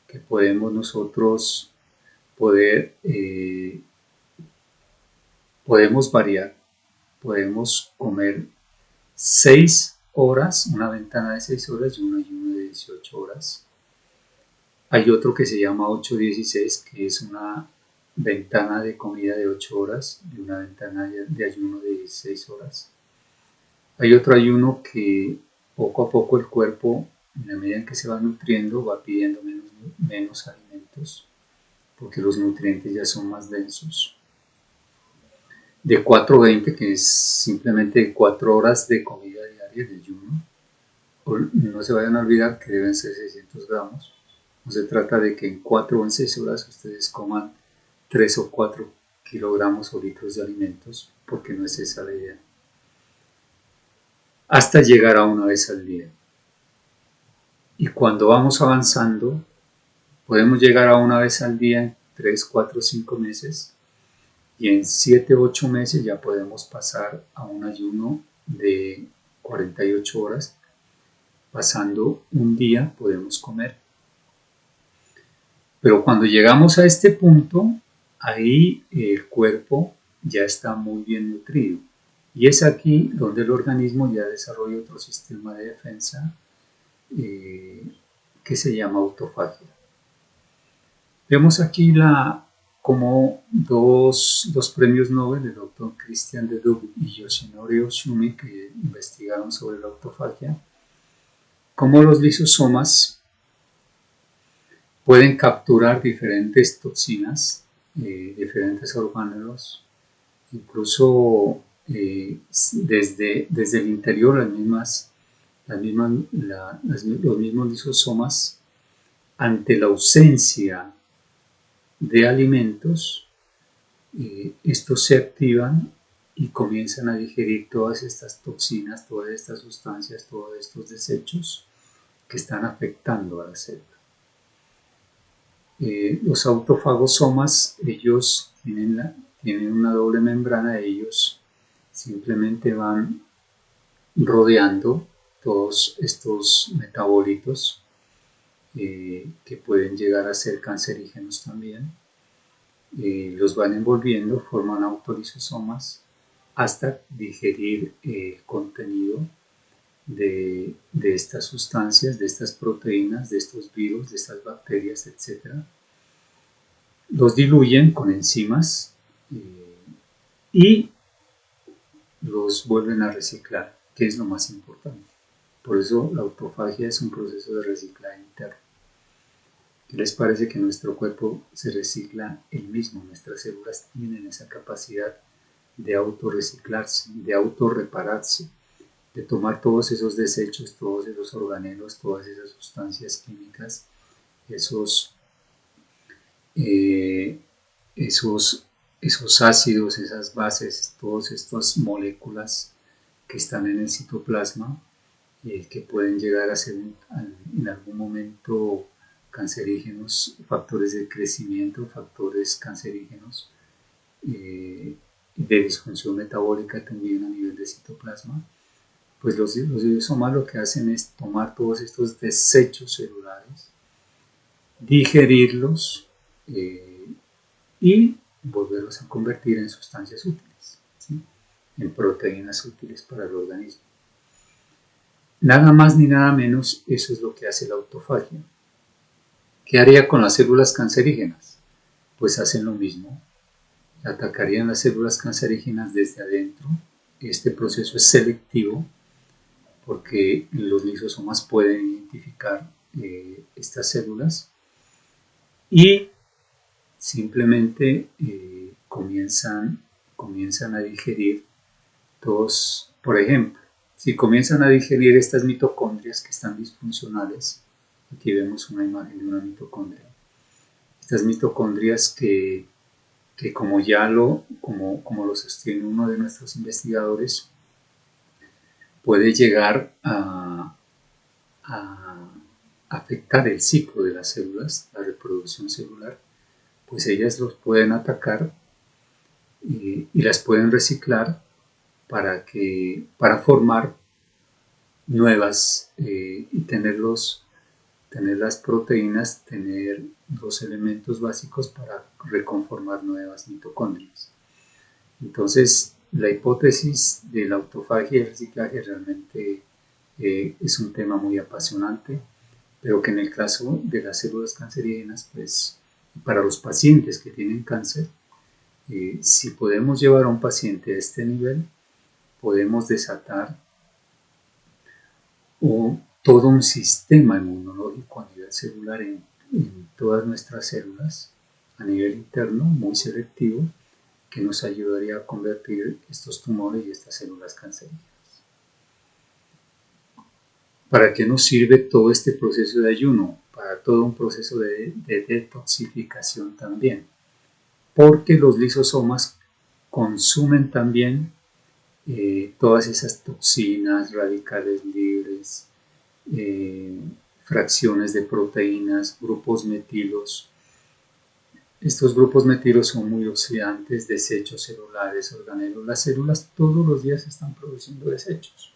que podemos nosotros podemos variar, podemos comer 6 horas, una ventana de 6 horas y un ayuno de 18 horas. Hay otro que se llama 8-16, que es una ventana de comida de 8 horas y una ventana de ayuno de 16 horas. Hay otro ayuno que poco a poco el cuerpo, en la medida en que se va nutriendo, va pidiendo menos alimentos, porque los nutrientes ya son más densos. De 4-20, que es simplemente 4 horas de comida diaria de ayuno. No se vayan a olvidar que deben ser 600 gramos. No se trata de que en 4 o en 6 horas ustedes coman 3 o 4 kilogramos o litros de alimentos, porque no es esa la idea. Hasta llegar a una vez al día. Y cuando vamos avanzando, podemos llegar a una vez al día en 3, 4, 5 meses, y en 7, 8 meses ya podemos pasar a un ayuno de 48 horas. Pasando un día podemos comer. Pero cuando llegamos a este punto, ahí el cuerpo ya está muy bien nutrido. Y es aquí donde el organismo ya desarrolla otro sistema de defensa que se llama autofagia. Vemos aquí como dos premios Nobel, el doctor Christian de Duve y Yoshinori Oshumi, que investigaron sobre la autofagia, cómo los lisosomas pueden capturar diferentes toxinas, diferentes orgánulos, incluso desde el interior, los mismos lisosomas, ante la ausencia de alimentos, estos se activan y comienzan a digerir todas estas toxinas, todas estas sustancias, todos estos desechos que están afectando a la célula. Los autofagosomas, ellos tienen una doble membrana, ellos simplemente van rodeando todos estos metabolitos que pueden llegar a ser cancerígenos también. Los van envolviendo, forman autolisosomas hasta digerir el contenido de estas sustancias, de estas proteínas, de estos virus, de estas bacterias, etc. Los diluyen con enzimas y los vuelven a reciclar, que es lo más importante. Por eso la autofagia es un proceso de reciclaje interno. ¿Qué les parece que nuestro cuerpo se recicla él mismo? Nuestras células tienen esa capacidad de autorreciclarse, de autorrepararse. de tomar todos esos desechos, todos esos organelos, todas esas sustancias químicas, esos, eh, esos ácidos, esas bases, todas estas moléculas que están en el citoplasma, que pueden llegar a ser en algún momento cancerígenos, factores de crecimiento, factores cancerígenos, de disfunción metabólica también a nivel de citoplasma. Pues los lisosomas lo que hacen es tomar todos estos desechos celulares, digerirlos y volverlos a convertir en sustancias útiles, ¿sí? En proteínas útiles para el organismo. Nada más ni nada menos, eso es lo que hace la autofagia. ¿Qué haría con las células cancerígenas? Pues hacen lo mismo, atacarían las células cancerígenas desde adentro. Este proceso es selectivo porque los lisosomas pueden identificar estas células y simplemente comienzan a digerir todos, por ejemplo, si comienzan a digerir estas mitocondrias que están disfuncionales, aquí vemos una imagen de una mitocondria, estas mitocondrias que como como lo sostiene uno de nuestros investigadores, puede llegar a afectar el ciclo de las células, la reproducción celular, pues ellas los pueden atacar y las pueden reciclar para formar nuevas y tener las proteínas, tener los elementos básicos para reconformar nuevas mitocondrias. Entonces, la hipótesis de la autofagia y el reciclaje realmente es un tema muy apasionante, pero que en el caso de las células cancerígenas, pues para los pacientes que tienen cáncer, si podemos llevar a un paciente a este nivel, podemos desatar todo un sistema inmunológico a nivel celular en todas nuestras células, a nivel interno, muy selectivo, que nos ayudaría a convertir estos tumores y estas células cancerígenas. ¿Para qué nos sirve todo este proceso de ayuno? Para todo un proceso de detoxificación también, porque los lisosomas consumen también todas esas toxinas, radicales libres, fracciones de proteínas, grupos metilos. Estos grupos metilos son muy oxidantes, desechos celulares, organelos. Las células todos los días están produciendo desechos.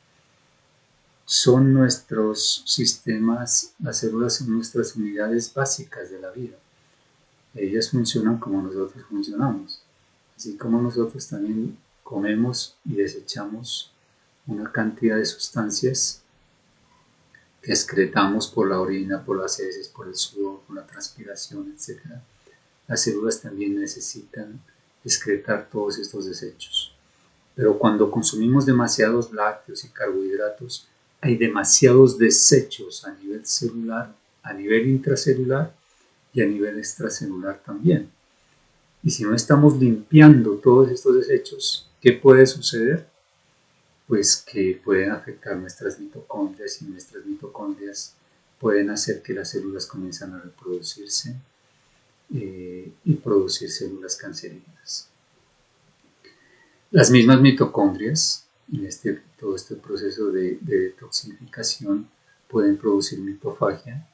Son nuestros sistemas, las células son nuestras unidades básicas de la vida. Ellas funcionan como nosotros funcionamos. Así como nosotros también comemos y desechamos una cantidad de sustancias que excretamos por la orina, por las heces, por el sudor, por la transpiración, etc. Las células también necesitan excretar todos estos desechos. Pero cuando consumimos demasiados lácteos y carbohidratos, hay demasiados desechos a nivel celular, a nivel intracelular y a nivel extracelular también. Y si no estamos limpiando todos estos desechos, ¿qué puede suceder? Pues que pueden afectar nuestras mitocondrias y nuestras mitocondrias pueden hacer que las células comiencen a reproducirse y producir células cancerígenas. Las mismas mitocondrias, en todo este proceso de detoxificación, pueden producir mitofagia,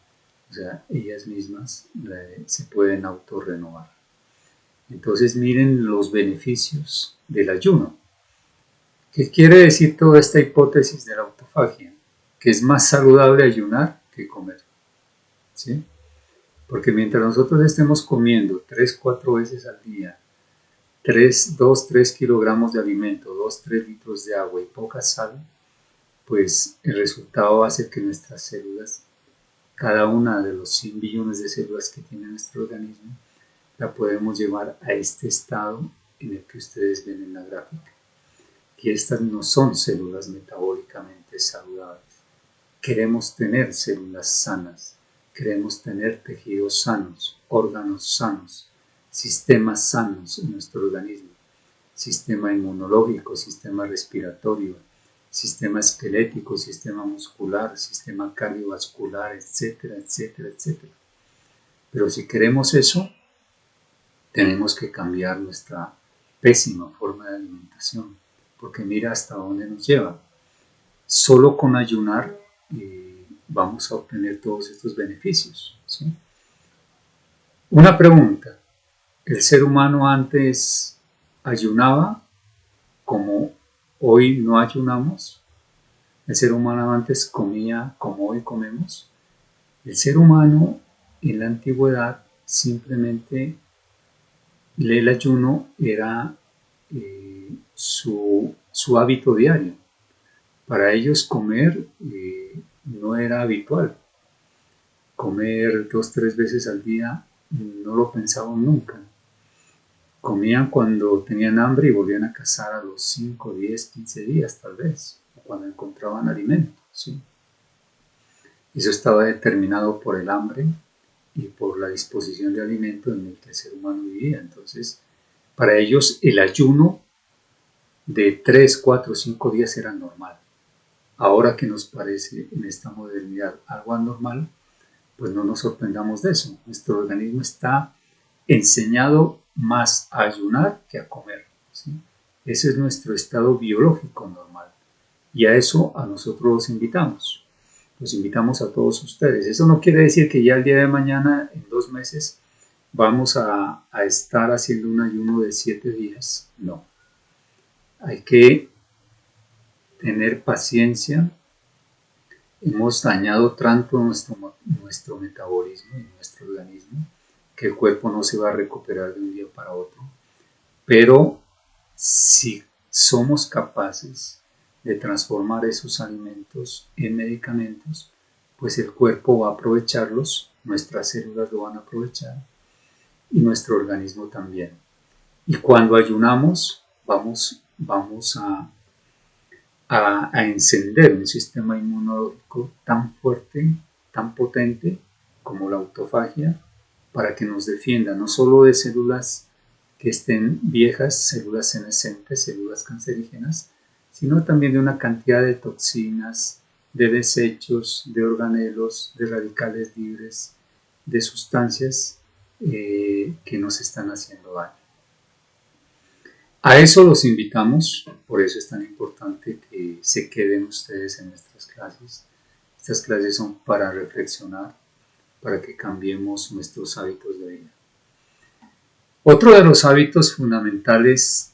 o sea, ellas mismas se pueden autorrenovar. Entonces miren los beneficios del ayuno. ¿Qué quiere decir toda esta hipótesis de la autofagia? Que es más saludable ayunar que comer, ¿sí? Porque mientras nosotros estemos comiendo 3-4 veces al día, 2-3 kilogramos de alimento, 2-3 litros de agua y poca sal, pues el resultado va a ser que nuestras células, cada una de los 100 billones de células que tiene nuestro organismo, la podemos llevar a este estado en el que ustedes ven en la gráfica. Que estas no son células metabólicamente saludables. Queremos tener células sanas, queremos tener tejidos sanos, órganos sanos, sistemas sanos en nuestro organismo, sistema inmunológico, sistema respiratorio, sistema esquelético, sistema muscular, sistema cardiovascular, etcétera, etcétera, etcétera. Pero si queremos eso, tenemos que cambiar nuestra pésima forma de alimentación, porque mira hasta dónde nos lleva. Solo con ayunar vamos a obtener todos estos beneficios, ¿sí? Una pregunta: ¿el ser humano antes ayunaba como hoy no ayunamos? ¿El ser humano antes comía como hoy comemos? El ser humano en la antigüedad simplemente el ayuno era su hábito diario. Para ellos comer no era habitual. Comer 2-3 veces al día no lo pensaban nunca. Comían cuando tenían hambre y volvían a cazar a los 5, 10, 15 días tal vez, o cuando encontraban alimento, ¿sí? Eso estaba determinado por el hambre y por la disposición de alimento en el que el ser humano vivía. Entonces, para ellos el ayuno de 3, 4, 5 días era normal. Ahora que nos parece en esta modernidad algo anormal, pues no nos sorprendamos de eso. Nuestro organismo está enseñado más a ayunar que a comer, ¿sí? Ese es nuestro estado biológico normal, y a eso a nosotros los invitamos a todos ustedes. Eso no quiere decir que ya el día de mañana, en 2 meses, vamos a estar haciendo un ayuno de 7 días, no. Hay que tener paciencia. Hemos dañado tanto nuestro metabolismo y nuestro organismo que el cuerpo no se va a recuperar de un día para otro. Pero si somos capaces de transformar esos alimentos en medicamentos, pues el cuerpo va a aprovecharlos, nuestras células lo van a aprovechar y nuestro organismo también. Y cuando ayunamos vamos a encender un sistema inmunológico tan fuerte, tan potente como la autofagia, para que nos defienda no solo de células que estén viejas, células senescentes, células cancerígenas, sino también de una cantidad de toxinas, de desechos, de organelos, de radicales libres, de sustancias que nos están haciendo daño. A eso los invitamos, por eso es tan importante que se queden ustedes en nuestras clases. Estas clases son para reflexionar, para que cambiemos nuestros hábitos de vida. Otro de los hábitos fundamentales,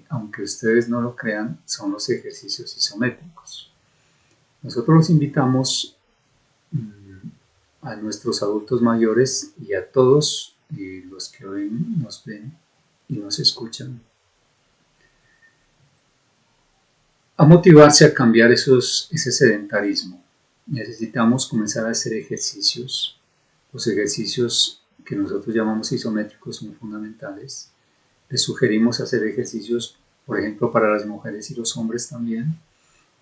aunque ustedes no lo crean, son los ejercicios isométricos. Nosotros los invitamos a nuestros adultos mayores y a todos los que hoy nos ven y nos escuchan a motivarse a cambiar ese sedentarismo. Necesitamos comenzar a hacer ejercicios. Los ejercicios que nosotros llamamos isométricos son fundamentales. Les sugerimos hacer ejercicios, por ejemplo, para las mujeres y los hombres también.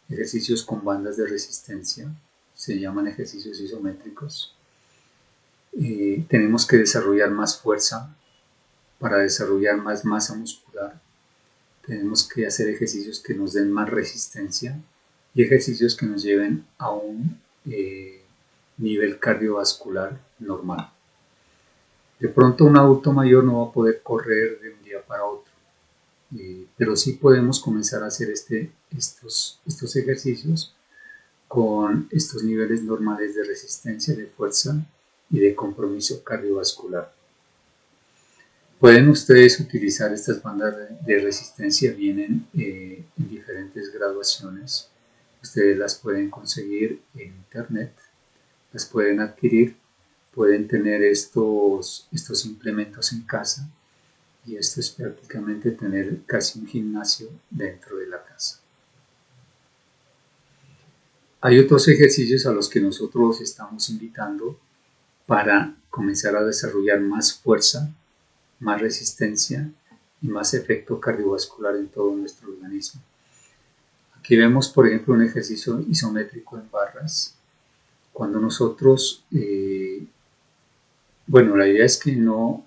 Ejercicios con bandas de resistencia, se llaman ejercicios isométricos. Tenemos que desarrollar más fuerza para desarrollar más masa muscular. Tenemos que hacer ejercicios que nos den más resistencia y ejercicios que nos lleven a un nivel cardiovascular normal. De pronto un adulto mayor no va a poder correr de un día para otro, pero sí podemos comenzar a hacer estos ejercicios con estos niveles normales de resistencia, de fuerza y de compromiso cardiovascular. Pueden ustedes utilizar estas bandas de resistencia, vienen en diferentes graduaciones. Ustedes las pueden conseguir en internet, las pueden adquirir, pueden tener estos implementos en casa, y esto es prácticamente tener casi un gimnasio dentro de la casa. Hay otros ejercicios a los que nosotros estamos invitando para comenzar a desarrollar más fuerza, más resistencia y más efecto cardiovascular en todo nuestro organismo. Aquí vemos, por ejemplo, un ejercicio isométrico en barras. Cuando nosotros, la idea es que no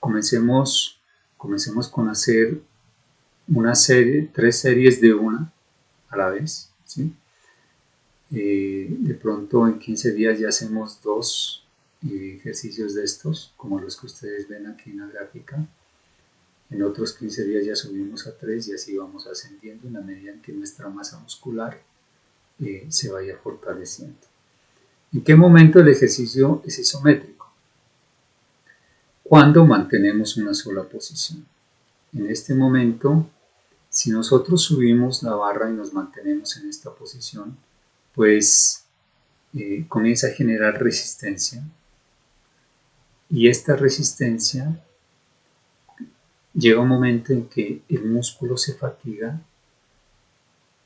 comencemos con hacer 3 series de una a la vez, ¿sí? De pronto en 15 días ya hacemos 2 ejercicios de estos, como los que ustedes ven aquí en la gráfica. En otros 15 días ya subimos a 3 y así vamos ascendiendo en la medida en que nuestra masa muscular se vaya fortaleciendo. ¿En qué momento el ejercicio es isométrico? Cuando mantenemos una sola posición. En este momento, si nosotros subimos la barra y nos mantenemos en esta posición, pues comienza a generar resistencia, y esta resistencia llega un momento en que el músculo se fatiga.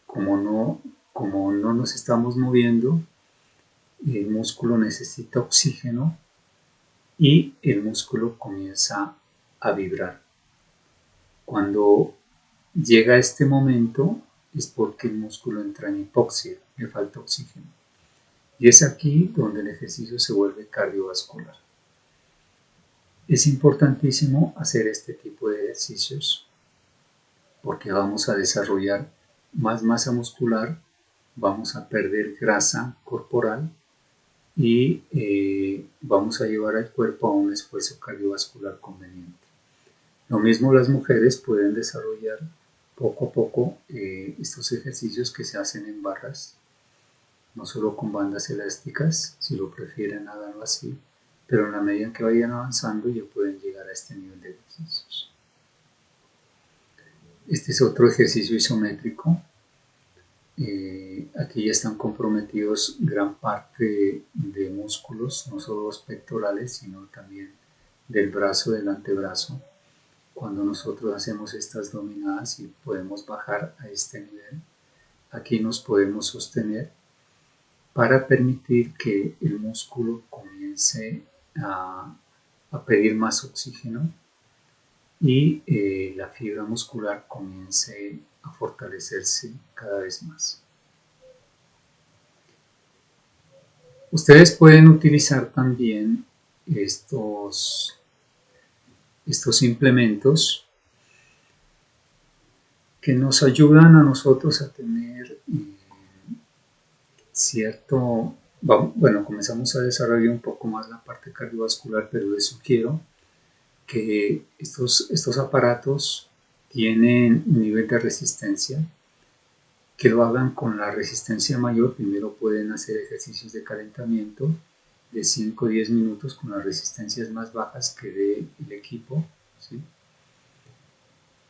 Como no nos estamos moviendo, el músculo necesita oxígeno y el músculo comienza a vibrar. Cuando llega este momento es porque el músculo entra en hipoxia, le falta oxígeno. Y es aquí donde el ejercicio se vuelve cardiovascular. Es importantísimo hacer este tipo de ejercicios porque vamos a desarrollar más masa muscular, vamos a perder grasa corporal y vamos a llevar al cuerpo a un esfuerzo cardiovascular conveniente. Lo mismo las mujeres pueden desarrollar poco a poco estos ejercicios que se hacen en barras, no solo con bandas elásticas, si lo prefieren haganlo así, pero en la medida en que vayan avanzando ya pueden llegar a este nivel de ejercicios. Este es otro ejercicio isométrico. Aquí ya están comprometidos gran parte de músculos, no solo los pectorales, sino también del brazo, del antebrazo. Cuando nosotros hacemos estas dominadas y podemos bajar a este nivel, aquí nos podemos sostener para permitir que el músculo comience a pedir más oxígeno y la fibra muscular comience a fortalecerse cada vez más. Ustedes pueden utilizar también estos implementos que nos ayudan a nosotros a tener cierto, bueno, comenzamos a desarrollar un poco más la parte cardiovascular, pero les sugiero que estos aparatos tienen un nivel de resistencia, que lo hagan con la resistencia mayor. Primero pueden hacer ejercicios de calentamiento de 5 o 10 minutos con las resistencias más bajas que dé el equipo, ¿sí?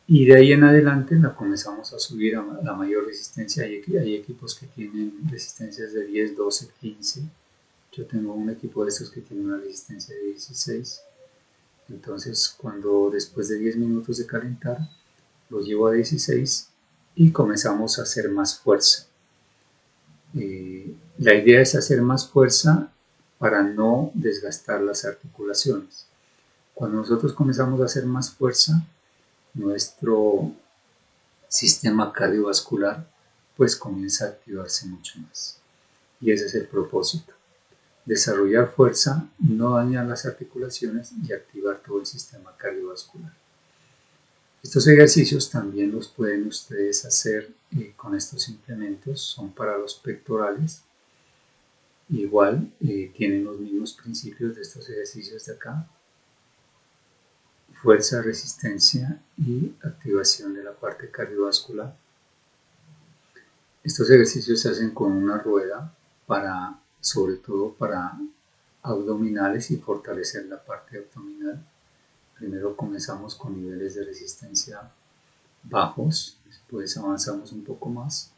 Y de ahí en adelante la comenzamos a subir a la mayor resistencia. Hay equipos que tienen resistencias de 10, 12, 15. Yo tengo un equipo de estos que tiene una resistencia de 16. Entonces, cuando después de 10 minutos de calentar, lo llevo a 16 y comenzamos a hacer más fuerza. La idea es hacer más fuerza para no desgastar las articulaciones. Cuando nosotros comenzamos a hacer más fuerza, nuestro sistema cardiovascular pues comienza a activarse mucho más. Y ese es el propósito. Desarrollar fuerza, no dañar las articulaciones y activar todo el sistema cardiovascular. Estos ejercicios también los pueden ustedes hacer con estos implementos, son para los pectorales. Igual tienen los mismos principios de estos ejercicios de acá: fuerza, resistencia y activación de la parte cardiovascular. Estos ejercicios se hacen con una rueda sobre todo para abdominales y fortalecer la parte abdominal. Primero comenzamos con niveles de resistencia bajos, después avanzamos un poco más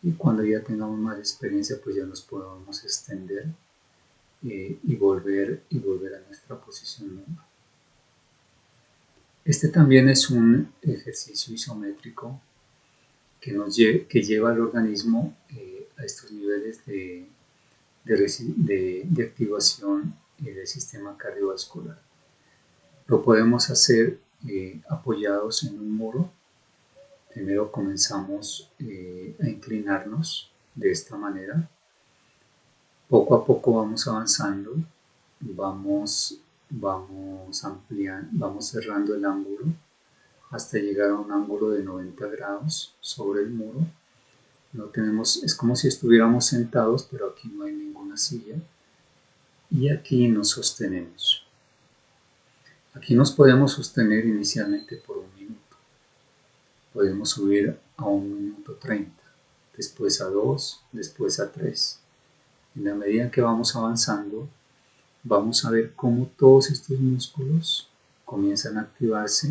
y cuando ya tengamos más experiencia pues ya nos podemos extender y volver a nuestra posición normal. Este también es un ejercicio isométrico que lleva al organismo a estos niveles de activación del sistema cardiovascular. Lo podemos hacer apoyados en un muro. Primero comenzamos a inclinarnos de esta manera. Poco a poco vamos avanzando, vamos ampliando, vamos cerrando el ángulo hasta llegar a un ángulo de 90 grados sobre el muro. No tenemos, es como si estuviéramos sentados, pero aquí no hay ninguna silla. Y aquí nos sostenemos. Aquí nos podemos sostener inicialmente por 1 minuto. Podemos subir a 1 minuto 30, después a 2, después a 3. En la medida en que vamos avanzando, vamos a ver cómo todos estos músculos comienzan a activarse.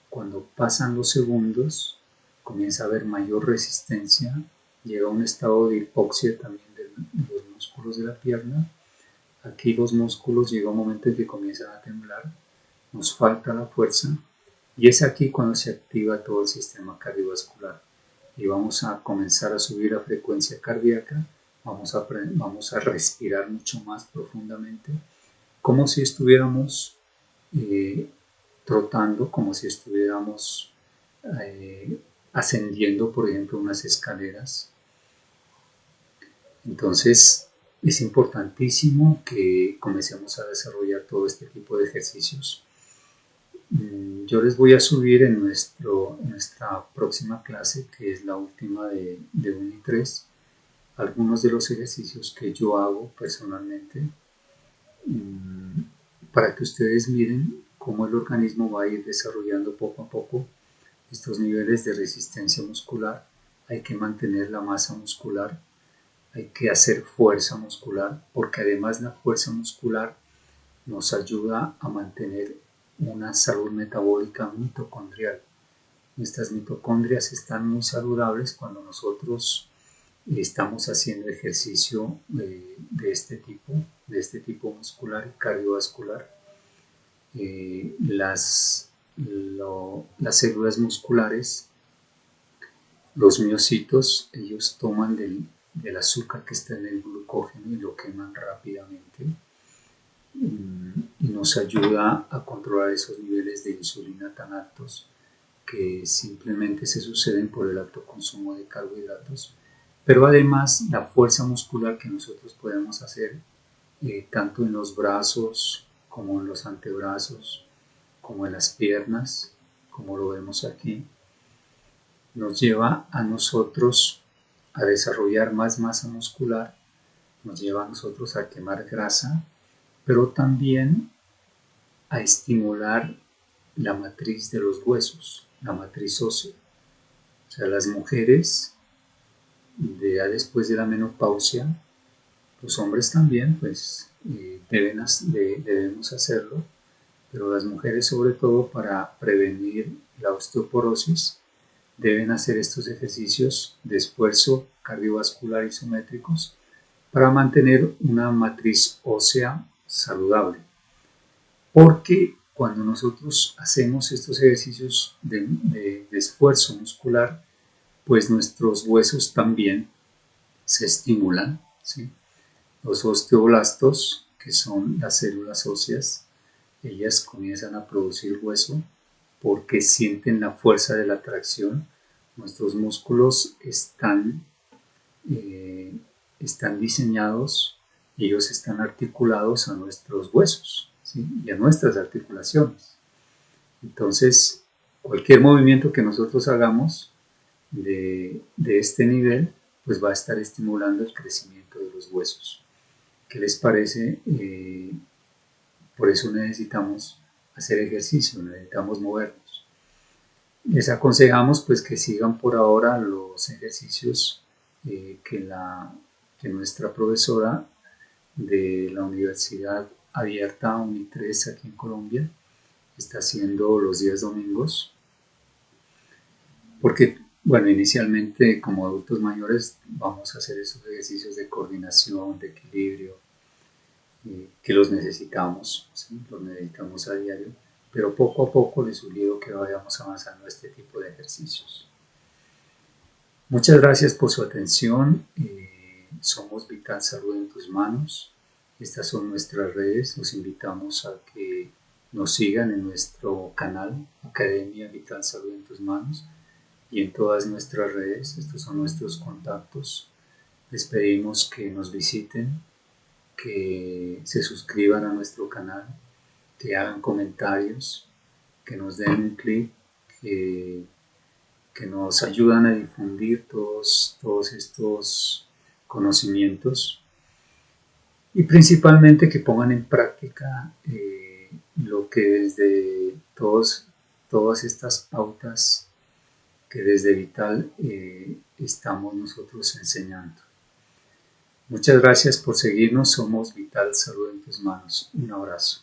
Cuando pasan los segundos, comienza a haber mayor resistencia, llega a un estado de hipoxia también de los músculos de la pierna. Aquí los músculos llega un momento en que comienzan a temblar, nos falta la fuerza y es aquí cuando se activa todo el sistema cardiovascular y vamos a comenzar a subir la frecuencia cardíaca, vamos a respirar mucho más profundamente, como si estuviéramos trotando, como si estuviéramos ascendiendo, por ejemplo, unas escaleras. Entonces, es importantísimo que comencemos a desarrollar todo este tipo de ejercicios. Yo les voy a subir en nuestra próxima clase, que es la última de 1 y 3, algunos de los ejercicios que yo hago personalmente, para que ustedes miren cómo el organismo va a ir desarrollando poco a poco estos niveles de resistencia muscular. Hay que mantener la masa muscular, hay que hacer fuerza muscular, porque además la fuerza muscular nos ayuda a mantener una salud metabólica mitocondrial. Nuestras mitocondrias están muy saludables cuando nosotros estamos haciendo ejercicio de este tipo muscular y cardiovascular. Las células musculares, los miocitos, ellos toman del azúcar que está en el glucógeno y lo queman rápidamente y nos ayuda a controlar esos niveles de insulina tan altos que simplemente se suceden por el alto consumo de carbohidratos, pero además la fuerza muscular que nosotros podemos hacer tanto en los brazos como en los antebrazos, como en las piernas, como lo vemos aquí, nos lleva a nosotros a desarrollar más masa muscular, nos lleva a nosotros a quemar grasa, pero también a estimular la matriz de los huesos, la matriz ósea. O sea, las mujeres, ya después de la menopausia, los hombres también, pues debemos hacerlo, pero las mujeres sobre todo para prevenir la osteoporosis deben hacer estos ejercicios de esfuerzo cardiovascular isométricos para mantener una matriz ósea saludable. Porque cuando nosotros hacemos estos ejercicios de esfuerzo muscular, pues nuestros huesos también se estimulan, ¿sí? Los osteoblastos, que son las células óseas, ellas comienzan a producir hueso porque sienten la fuerza de la tracción. Nuestros músculos están diseñados, ellos están articulados a nuestros huesos, ¿sí? Y a nuestras articulaciones. Entonces, cualquier movimiento que nosotros hagamos de este nivel, pues va a estar estimulando el crecimiento de los huesos. ¿Qué les parece? Por eso necesitamos hacer ejercicio, necesitamos movernos. Les aconsejamos pues que sigan por ahora los ejercicios que nuestra profesora de la Universidad Abierta UNI3 aquí en Colombia está haciendo los días domingos, porque bueno, inicialmente como adultos mayores vamos a hacer esos ejercicios de coordinación, de equilibrio, que los necesitamos, ¿sí? Los necesitamos a diario, pero poco a poco les sugiero que vayamos avanzando a este tipo de ejercicios. Muchas gracias por su atención. Somos Vital Salud en tus manos. Estas son nuestras redes. Los invitamos a que nos sigan en nuestro canal Academia Vital Salud en tus manos y en todas nuestras redes. Estos son nuestros contactos. Les pedimos que nos visiten, que se suscriban a nuestro canal, que hagan comentarios, que nos den un clic, que que nos ayudan a difundir todos estos conocimientos y principalmente que pongan en práctica lo que desde todas estas pautas que desde Vital estamos nosotros enseñando. Muchas gracias por seguirnos, somos Vital Salud en tus manos. Un abrazo.